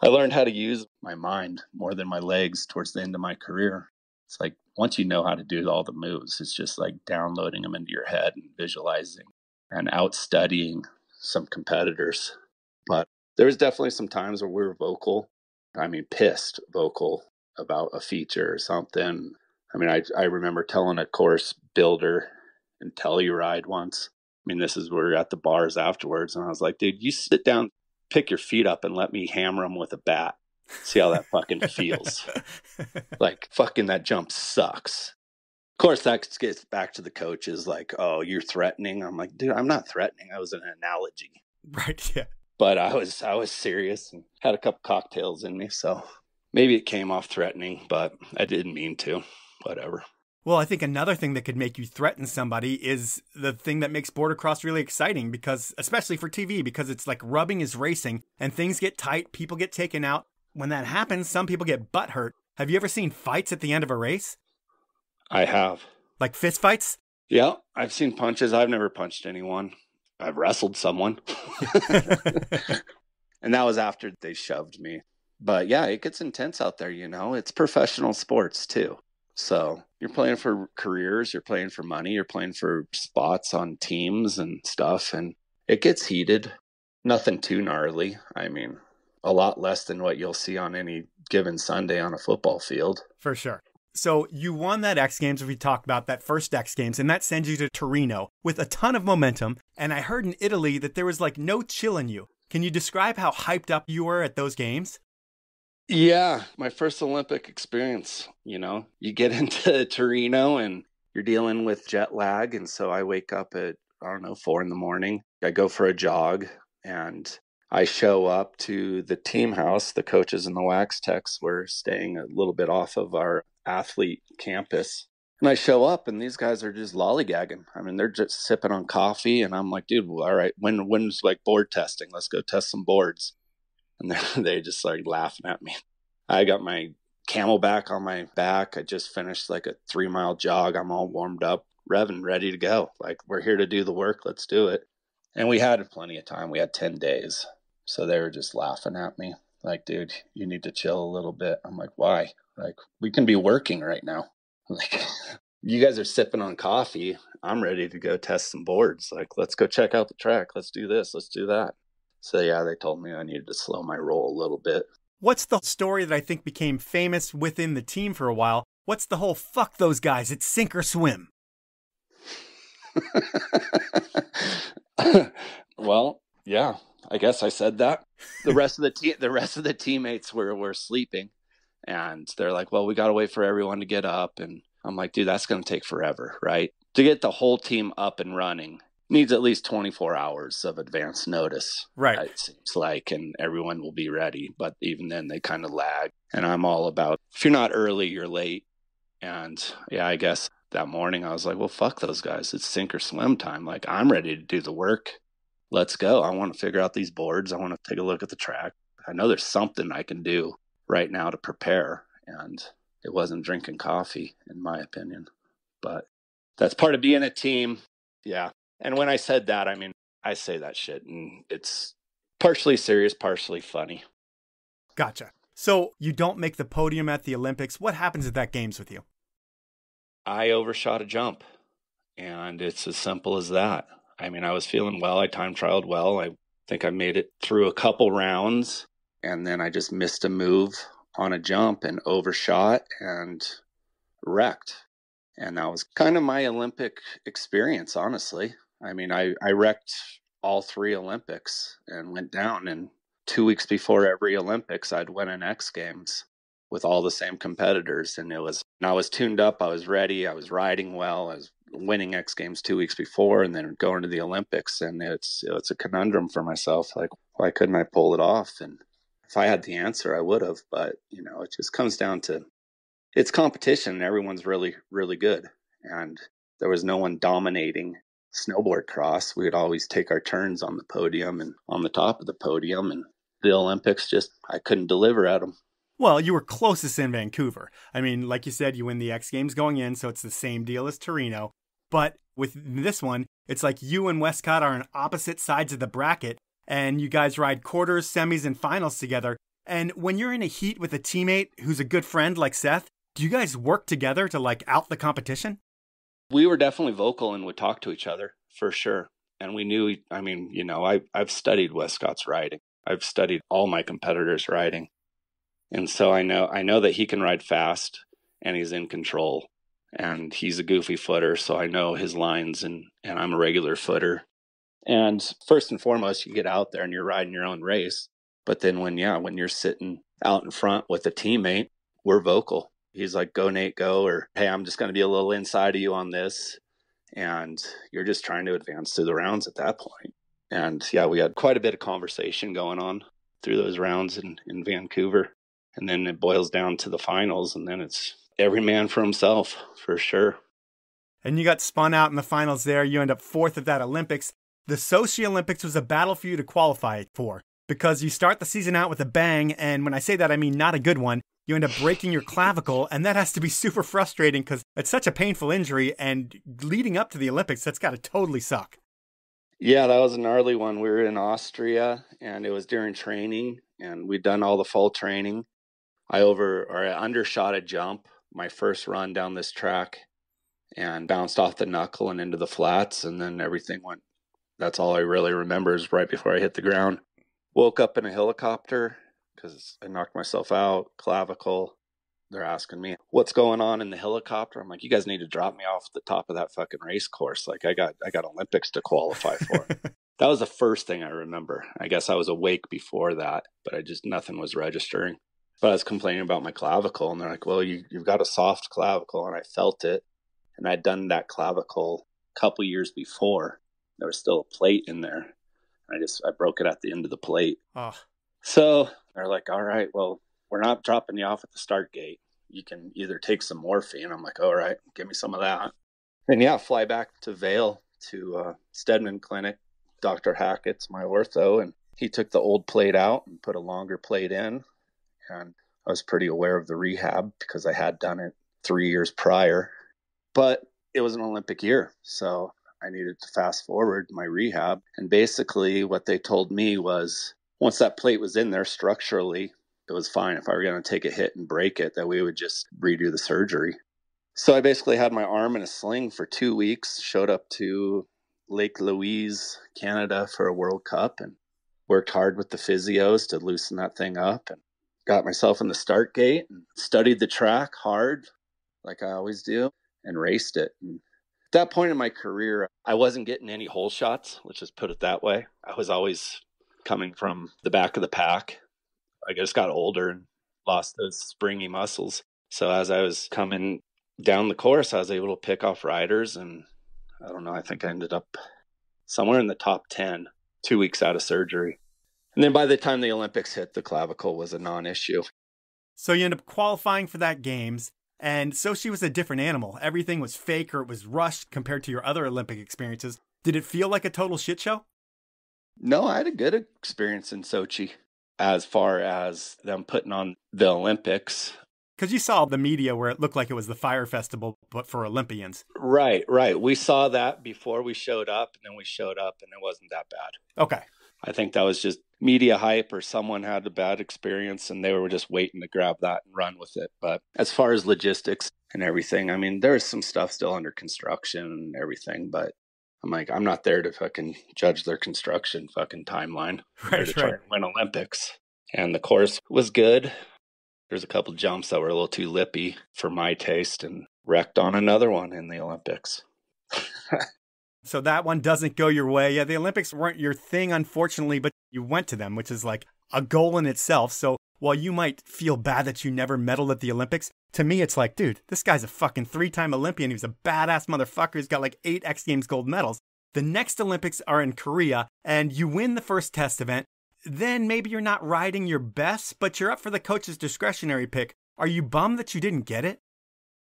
I learned how to use my mind more than my legs towards the end of my career. It's like once you know how to do all the moves, it's just like downloading them into your head and visualizing and out studying some competitors. But there was definitely some times where we were vocal. Pissed vocal about a feature or something. I remember telling a course builder in Telluride once. This is where we're at the bars afterwards. And I was like, dude, you sit down, pick your feet up and let me hammer them with a bat. See how that fucking feels. Like, fucking that jump sucks. Of course, that gets back to the coaches like, oh, you're threatening. I'm like, dude, I'm not threatening. That was an analogy. Right, yeah. But I was serious and had a couple cocktails in me. So maybe it came off threatening, but I didn't mean to. Whatever. Well, I think another thing that could make you threaten somebody is the thing that makes Bordercross really exciting, because, especially for TV, because it's like rubbing is racing and things get tight, people get taken out. When that happens, some people get butt hurt. Have you ever seen fights at the end of a race? I have. Like fist fights? Yeah, I've seen punches. I've never punched anyone. I've wrestled someone. And that was after they shoved me. But yeah, it gets intense out there, It's professional sports too. So you're playing for careers, you're playing for money, you're playing for spots on teams and stuff. And it gets heated. Nothing too gnarly. A lot less than what you'll see on any given Sunday on a football field. For sure. So you won that X Games, we talked about that first X Games, and that sends you to Torino with a ton of momentum. And I heard in Italy that there was like no chill in you. Can you describe how hyped up you were at those games? Yeah, my first Olympic experience, you get into Torino and you're dealing with jet lag. And so I wake up at, 4 a.m. I go for a jog and I show up to the team house. The coaches and the wax techs were staying a little bit off of our athlete campus. And I show up and these guys are just lollygagging. They're just sipping on coffee. And I'm like, dude, all right, when's like board testing? Let's go test some boards. And they just started laughing at me. I got my Camelback on my back. I just finished like a 3-mile jog. I'm all warmed up, revving, ready to go. Like, we're here to do the work. Let's do it. And we had plenty of time. We had 10 days. So they were just laughing at me. Like, dude, you need to chill a little bit. I'm like, why? Like, we can be working right now. Like, you guys are sipping on coffee. I'm ready to go test some boards. Like, let's go check out the track. Let's do this. Let's do that. So yeah, they told me I needed to slow my roll a little bit. What's the story that I think became famous within the team for a while? What's the whole fuck those guys, it's sink or swim? Well, yeah, I guess I said that. The rest of the teammates were sleeping, and they're like, "Well, we got to wait for everyone to get up." And I'm like, "Dude, that's going to take forever, right? To get the whole team up and running needs at least 24 hours of advance notice." Right. It seems like, and everyone will be ready. But even then they kind of lag. And I'm all about, if you're not early, you're late. And yeah, I guess that morning I was like, well, fuck those guys. It's sink or swim time. Like, I'm ready to do the work. Let's go. I want to figure out these boards. I want to take a look at the track. I know there's something I can do right now to prepare. And it wasn't drinking coffee, in my opinion. But that's part of being a team. Yeah. And when I said that, I say that shit and it's partially serious, partially funny. Gotcha. So you don't make the podium at the Olympics. What happens at that games with you? I overshot a jump and it's as simple as that. I was feeling well. I time trialed well. I think I made it through a couple rounds and then I just missed a move on a jump and overshot and wrecked. And that was kind of my Olympic experience, honestly. I wrecked all 3 Olympics and went down. And 2 weeks before every Olympics, I'd win an X Games with all the same competitors. And I was tuned up. I was ready. I was riding well. I was winning X Games 2 weeks before and then going to the Olympics. And it's a conundrum for myself. Like, why couldn't I pull it off? And If I had the answer, I would have. But, it just comes down to it's competition and everyone's really, really good. And there was no one dominating snowboard cross. We would always take our turns on the podium and on the top of the podium. And the Olympics, I couldn't deliver at them. Well, you were closest in Vancouver. I mean, like you said, you win the X Games going in, so it's the same deal as Torino. But with this one, it's like you and Westcott are on opposite sides of the bracket, and you guys ride quarters, semis, and finals together. And when you're in a heat with a teammate who's a good friend like Seth, do you guys work together to out the competition? We were definitely vocal and would talk to each other for sure. And we knew, I've studied Westcott's riding. I've studied all my competitors' riding. And so I know that he can ride fast and he's in control and he's a goofy footer. So I know his lines and I'm a regular footer. And first and foremost, you get out there and you're riding your own race. But then when you're sitting out in front with a teammate, we're vocal. He's like, go Nate, go, or hey, I'm just going to be a little inside of you on this. And you're just trying to advance through the rounds at that point. And we had quite a bit of conversation going on through those rounds in Vancouver. And then it boils down to the finals, and then it's every man for himself, for sure. And you got spun out in the finals there. You end up fourth at that Olympics. The Sochi Olympics was a battle for you to qualify for because you start the season out with a bang, and when I say that, I mean not a good one. You end up breaking your clavicle, and that has to be super frustrating because it's such a painful injury, and leading up to the Olympics, that's got to totally suck. Yeah, that was a gnarly one. We were in Austria, and it was during training, and we'd done all the fall training. I undershot a jump, my first run down this track, and bounced off the knuckle and into the flats, and then everything went. That's all I really remember is right before I hit the ground. Woke up in a helicopter because I knocked myself out, clavicle. They're asking me, what's going on in the helicopter? I'm like, you guys need to drop me off the top of that fucking race course. Like I got Olympics to qualify for. That was the first thing I remember. I guess I was awake before that, but nothing was registering. But I was complaining about my clavicle, and they're like, well, you've got a soft clavicle, and I felt it. And I'd done that clavicle a couple years before. There was still a plate in there. I broke it at the end of the plate. Oh. So they're like, all right, well, we're not dropping you off at the start gate. You can either take some morphine. I'm like, all right, give me some of that. And fly back to Vail to Stedman Clinic. Dr. Hackett's my ortho, and he took the old plate out and put a longer plate in. And I was pretty aware of the rehab because I had done it 3 years prior. But it was an Olympic year, so I needed to fast forward my rehab. And basically what they told me was once that plate was in there structurally, it was fine. If I were going to take a hit and break it, that we would just redo the surgery. So I basically had my arm in a sling for 2 weeks, showed up to Lake Louise, Canada for a World Cup and worked hard with the physios to loosen that thing up and got myself in the start gate and studied the track hard like I always do and raced it. And at that point in my career, I wasn't getting any hole shots, let's just put it that way. I was always coming from the back of the pack. I just got older and lost those springy muscles. So as I was coming down the course, I was able to pick off riders. And I don't know, I think I ended up somewhere in the top 10, 2 weeks out of surgery. And then by the time the Olympics hit, the clavicle was a non-issue. So you end up qualifying for that games. And Sochi was a different animal. Everything was fake or it was rushed compared to your other Olympic experiences. Did it feel like a total shit show? No, I had a good experience in Sochi as far as them putting on the Olympics. Because you saw the media where it looked like it was the Fire Festival, but for Olympians. Right. We saw that before we showed up, and then we showed up, and it wasn't that bad. Okay. I think that was just media hype, or someone had a bad experience, and they were just waiting to grab that and run with it. But as far as logistics and everything, I mean, there's some stuff still under construction and everything, but I'm like, I'm not there to fucking judge their construction fucking timeline. Right, to try and win Olympics. And the course was good. There's a couple jumps that were a little too lippy for my taste and wrecked on another one in the Olympics. So that one doesn't go your way. Yeah, the Olympics weren't your thing, unfortunately, but you went to them, which is like a goal in itself. So while you might feel bad that you never medaled at the Olympics, to me, it's like, dude, this guy's a fucking 3-time Olympian. He was a badass motherfucker. He's got like 8 X Games gold medals. The next Olympics are in Korea, and you win the first test event. then maybe you're not riding your best, but you're up for the coach's discretionary pick. Are you bummed that you didn't get it?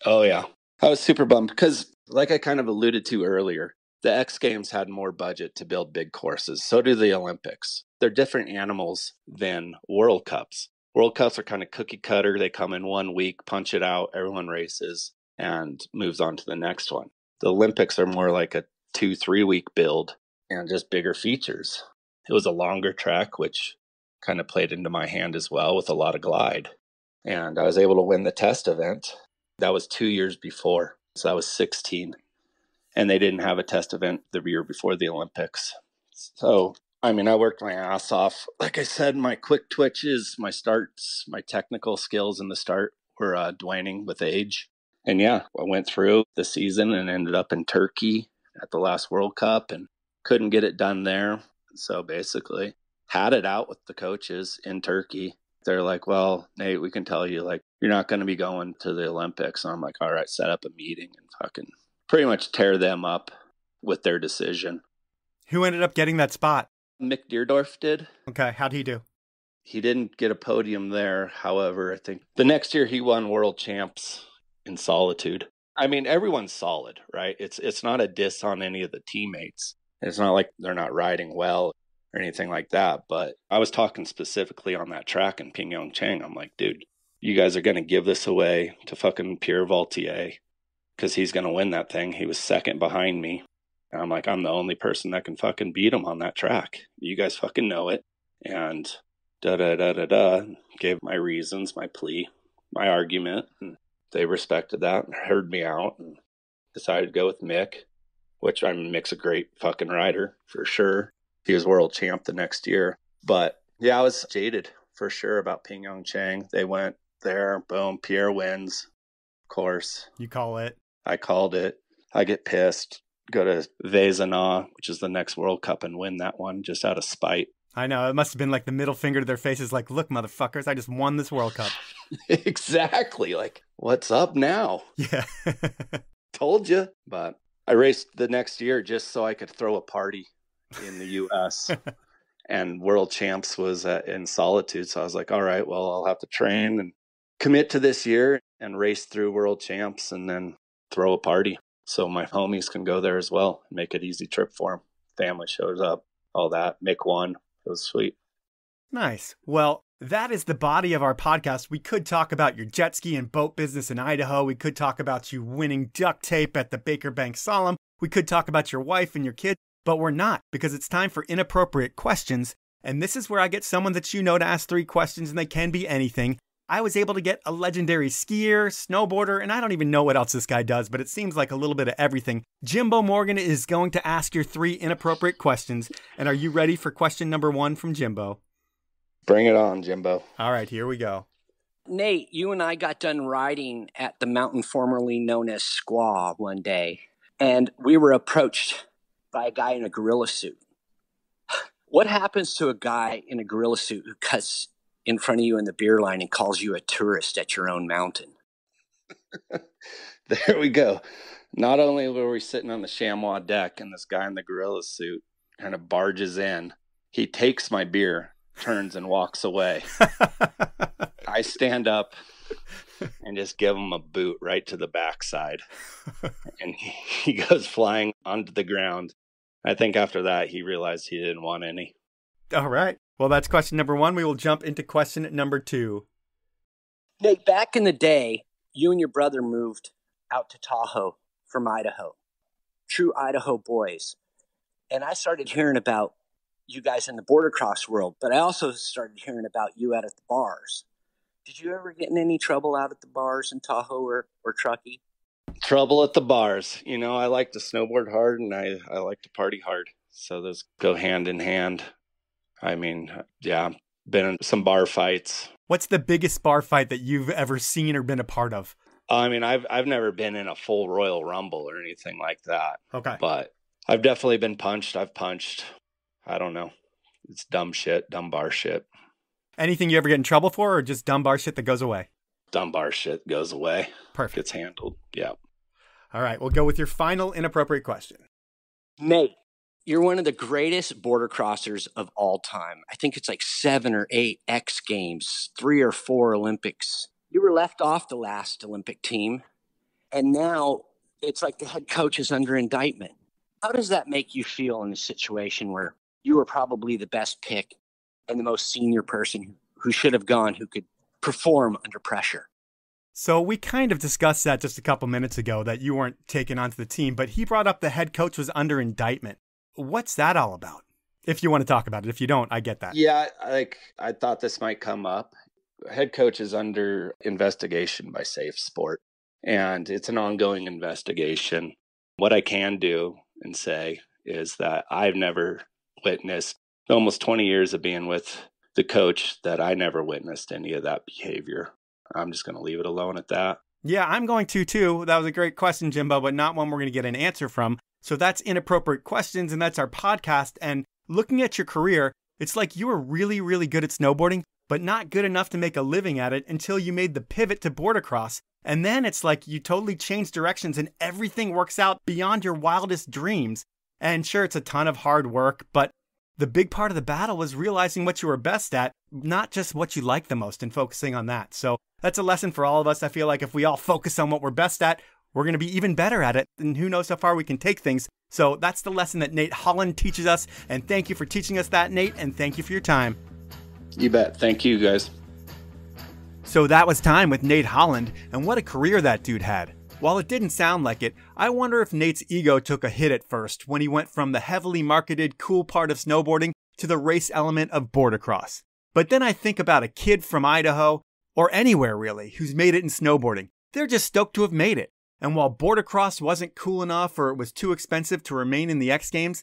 Oh, yeah. I was super bummed because, like I kind of alluded to earlier, the X Games had more budget to build big courses. So do the Olympics. They're different animals than World Cups. World Cups are kind of cookie cutter. They come in 1 week, punch it out, everyone races, and moves on to the next one. The Olympics are more like a 2-3 week build and just bigger features. It was a longer track, which kind of played into my hand as well with a lot of glide. And I was able to win the test event. That was 2 years before. So I was 16. And they didn't have a test event the year before the Olympics. So, I mean, I worked my ass off. Like I said, my quick twitches, my starts, my technical skills in the start were dwining with age. And yeah, I went through the season and ended up in Turkey at the last World Cup and couldn't get it done there. So basically, had it out with the coaches in Turkey. They're like, well, Nate, we can tell you, like, you're not going to be going to the Olympics. And I'm like, all right, set up a meeting and fucking pretty much tear them up with their decision. Who ended up getting that spot? Mick Deerdorf did. Okay, how'd he do? He didn't get a podium there. However, I think the next year he won world champs in solitude. I mean, everyone's solid, right? It's not a diss on any of the teammates. It's not like they're not riding well or anything like that. But I was talking specifically on that track in Pyeongchang. I'm like, dude, you guys are going to give this away to fucking Pierre Vautier because he's going to win that thing. He was second behind me. And I'm like, I'm the only person that can fucking beat him on that track. You guys fucking know it. And gave my reasons, my plea, my argument. And they respected that and heard me out and decided to go with Mick, which Mick's a great fucking rider for sure. He was world champ the next year. But yeah, I was jaded for sure about Pyeongchang. They went there, boom, Pierre wins. Of course. You call it. I called it. I get pissed. Go to Vezana, which is the next World Cup, and win that one just out of spite. I know. It must have been like the middle finger to their faces, like, look, motherfuckers, I just won this World Cup. Exactly. Like, what's up now? Yeah. Told you. But I raced the next year just so I could throw a party in the U.S. And World Champs was in solitude. So I was like, all right, well, I'll have to train and commit to this year and race through World Champs and then throw a party so my homies can go there as well and make it easy trip for them. Family shows up, all that. Mick won. It was sweet. Nice. Well, that is the body of our podcast. We could talk about your jet ski and boat business in Idaho. We could talk about you winning duct tape at the Baker Bank Solemn. We could talk about your wife and your kid, but we're not, because it's time for inappropriate questions. And this is where I get someone that you know to ask 3 questions, and they can be anything. I was able to get a legendary skier, snowboarder, and I don't even know what else this guy does, but it seems like a little bit of everything. Jimbo Morgan is going to ask your 3 inappropriate questions. And are you ready for question number 1 from Jimbo? Bring it on, Jimbo. All right, here we go. Nate, you and I got done riding at the mountain formerly known as Squaw one day, and we were approached by a guy in a gorilla suit. What happens to a guy in a gorilla suit who cuts in front of you in the beer line and calls you a tourist at your own mountain? There we go. Not only were we sitting on the chamois deck and this guy in the gorilla suit kind of barges in, he takes my beer, turns and walks away. I stand up and just give him a boot right to the backside. And he goes flying onto the ground. I think after that, he realized he didn't want any. All right. Well, that's question number 1. We will jump into question number 2. Nate, back in the day, you and your brother moved out to Tahoe from Idaho. True Idaho boys. And I started hearing about you guys in the border cross world, but I also started hearing about you out at the bars. Did you ever get in any trouble out at the bars in Tahoe or Truckee? Trouble at the bars. You know, I like to snowboard hard and I like to party hard. So those go hand in hand. I mean, yeah, been in some bar fights. What's the biggest bar fight that you've ever seen or been a part of? I mean, I've never been in a full Royal Rumble or anything like that. Okay. But I've definitely been punched. I've punched. I don't know. It's dumb shit, dumb bar shit. Anything you ever get in trouble for, or just dumb bar shit that goes away? Dumb bar shit goes away. Perfect. Gets handled. Yeah. All right. We'll go with your final inappropriate question. Nate, You're one of the greatest border crossers of all time. I think it's like 7 or 8 X Games, 3 or 4 Olympics. You were left off the last Olympic team, and now it's like the head coach is under indictment. How does that make you feel in a situation where you were probably the best pick and the most senior person who should have gone, who could perform under pressure? So we kind of discussed that just a couple minutes ago, that you weren't taken onto the team, but he brought up the head coach was under indictment. What's that all about? If you want to talk about it. If you don't, I get that. Yeah, I thought this might come up. Head coach is under investigation by Safe Sport, and it's an ongoing investigation. What I can do and say is that I've never witnessed, almost 20 years of being with the coach, that I never witnessed any of that behavior. I'm just going to leave it alone at that. Yeah, I'm going to too. That was a great question, Jimbo, but not one we're going to get an answer from. So that's Inappropriate Questions, and that's our podcast. And looking at your career, it's like you were really, really good at snowboarding, but not good enough to make a living at it until you made the pivot to bordercross. And then it's like you totally change directions and everything works out beyond your wildest dreams. And sure, it's a ton of hard work, but the big part of the battle was realizing what you were best at, not just what you like the most, and focusing on that. So that's a lesson for all of us. I feel like if we all focus on what we're best at, we're going to be even better at it, and who knows how far we can take things. So that's the lesson that Nate Holland teaches us. And thank you for teaching us that, Nate, and thank you for your time. You bet. Thank you, guys. So that was time with Nate Holland, and what a career that dude had. While it didn't sound like it, I wonder if Nate's ego took a hit at first when he went from the heavily marketed cool part of snowboarding to the race element of bordercross. But then I think about a kid from Idaho, or anywhere really, who's made it in snowboarding. They're just stoked to have made it. And while bordercross wasn't cool enough or it was too expensive to remain in the X Games,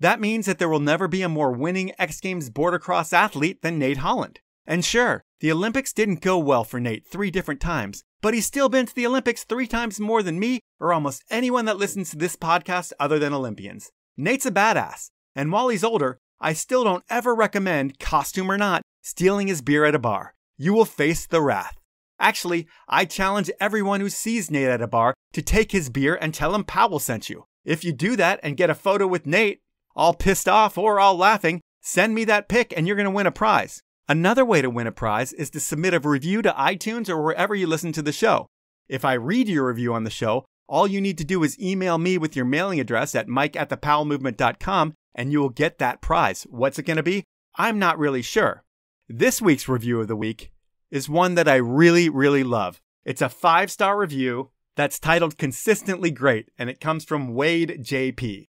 that means that there will never be a more winning X Games bordercross athlete than Nate Holland. And sure, the Olympics didn't go well for Nate 3 different times, but he's still been to the Olympics 3 times more than me or almost anyone that listens to this podcast other than Olympians. Nate's a badass, and while he's older, I still don't ever recommend, costume or not, stealing his beer at a bar. You will face the wrath. Actually, I challenge everyone who sees Nate at a bar to take his beer and tell him Powell sent you. If you do that and get a photo with Nate, all pissed off or all laughing, send me that pic and you're going to win a prize. Another way to win a prize is to submit a review to iTunes or wherever you listen to the show. If I read your review on the show, all you need to do is email me with your mailing address at mike@thepowellmovement.com and you will get that prize. What's it going to be? I'm not really sure. This week's review of the week is one that I really, really love. It's a 5-star review that's titled Consistently Great, and it comes from Wade JP.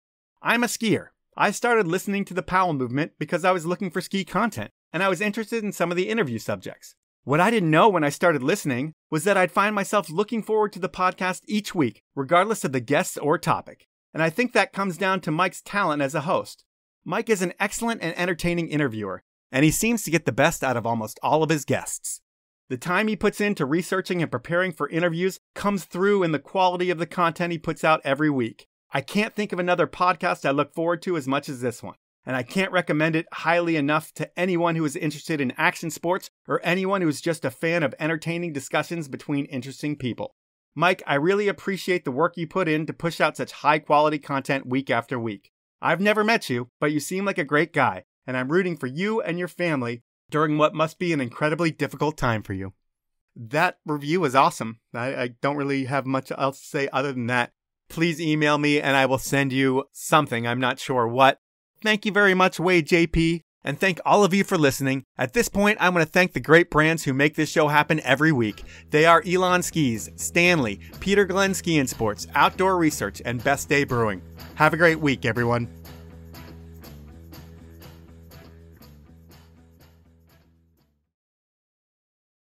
I'm a skier. I started listening to the Powell Movement because I was looking for ski content, and I was interested in some of the interview subjects. What I didn't know when I started listening was that I'd find myself looking forward to the podcast each week, regardless of the guests or topic. And I think that comes down to Mike's talent as a host. Mike is an excellent and entertaining interviewer, and he seems to get the best out of almost all of his guests. The time he puts into researching and preparing for interviews comes through in the quality of the content he puts out every week. I can't think of another podcast I look forward to as much as this one, and I can't recommend it highly enough to anyone who is interested in action sports or anyone who is just a fan of entertaining discussions between interesting people. Mike, I really appreciate the work you put in to push out such high-quality content week after week. I've never met you, but you seem like a great guy, and I'm rooting for you and your family during what must be an incredibly difficult time for you. That review is awesome. I don't really have much else to say other than that. Please email me and I will send you something. I'm not sure what. Thank you very much, Wade JP, and thank all of you for listening. At this point, I'm going to thank the great brands who make this show happen every week. They are Elon Skis, Stanley, Peter Glenn Ski and Sports, Outdoor Research, and Best Day Brewing. Have a great week, everyone.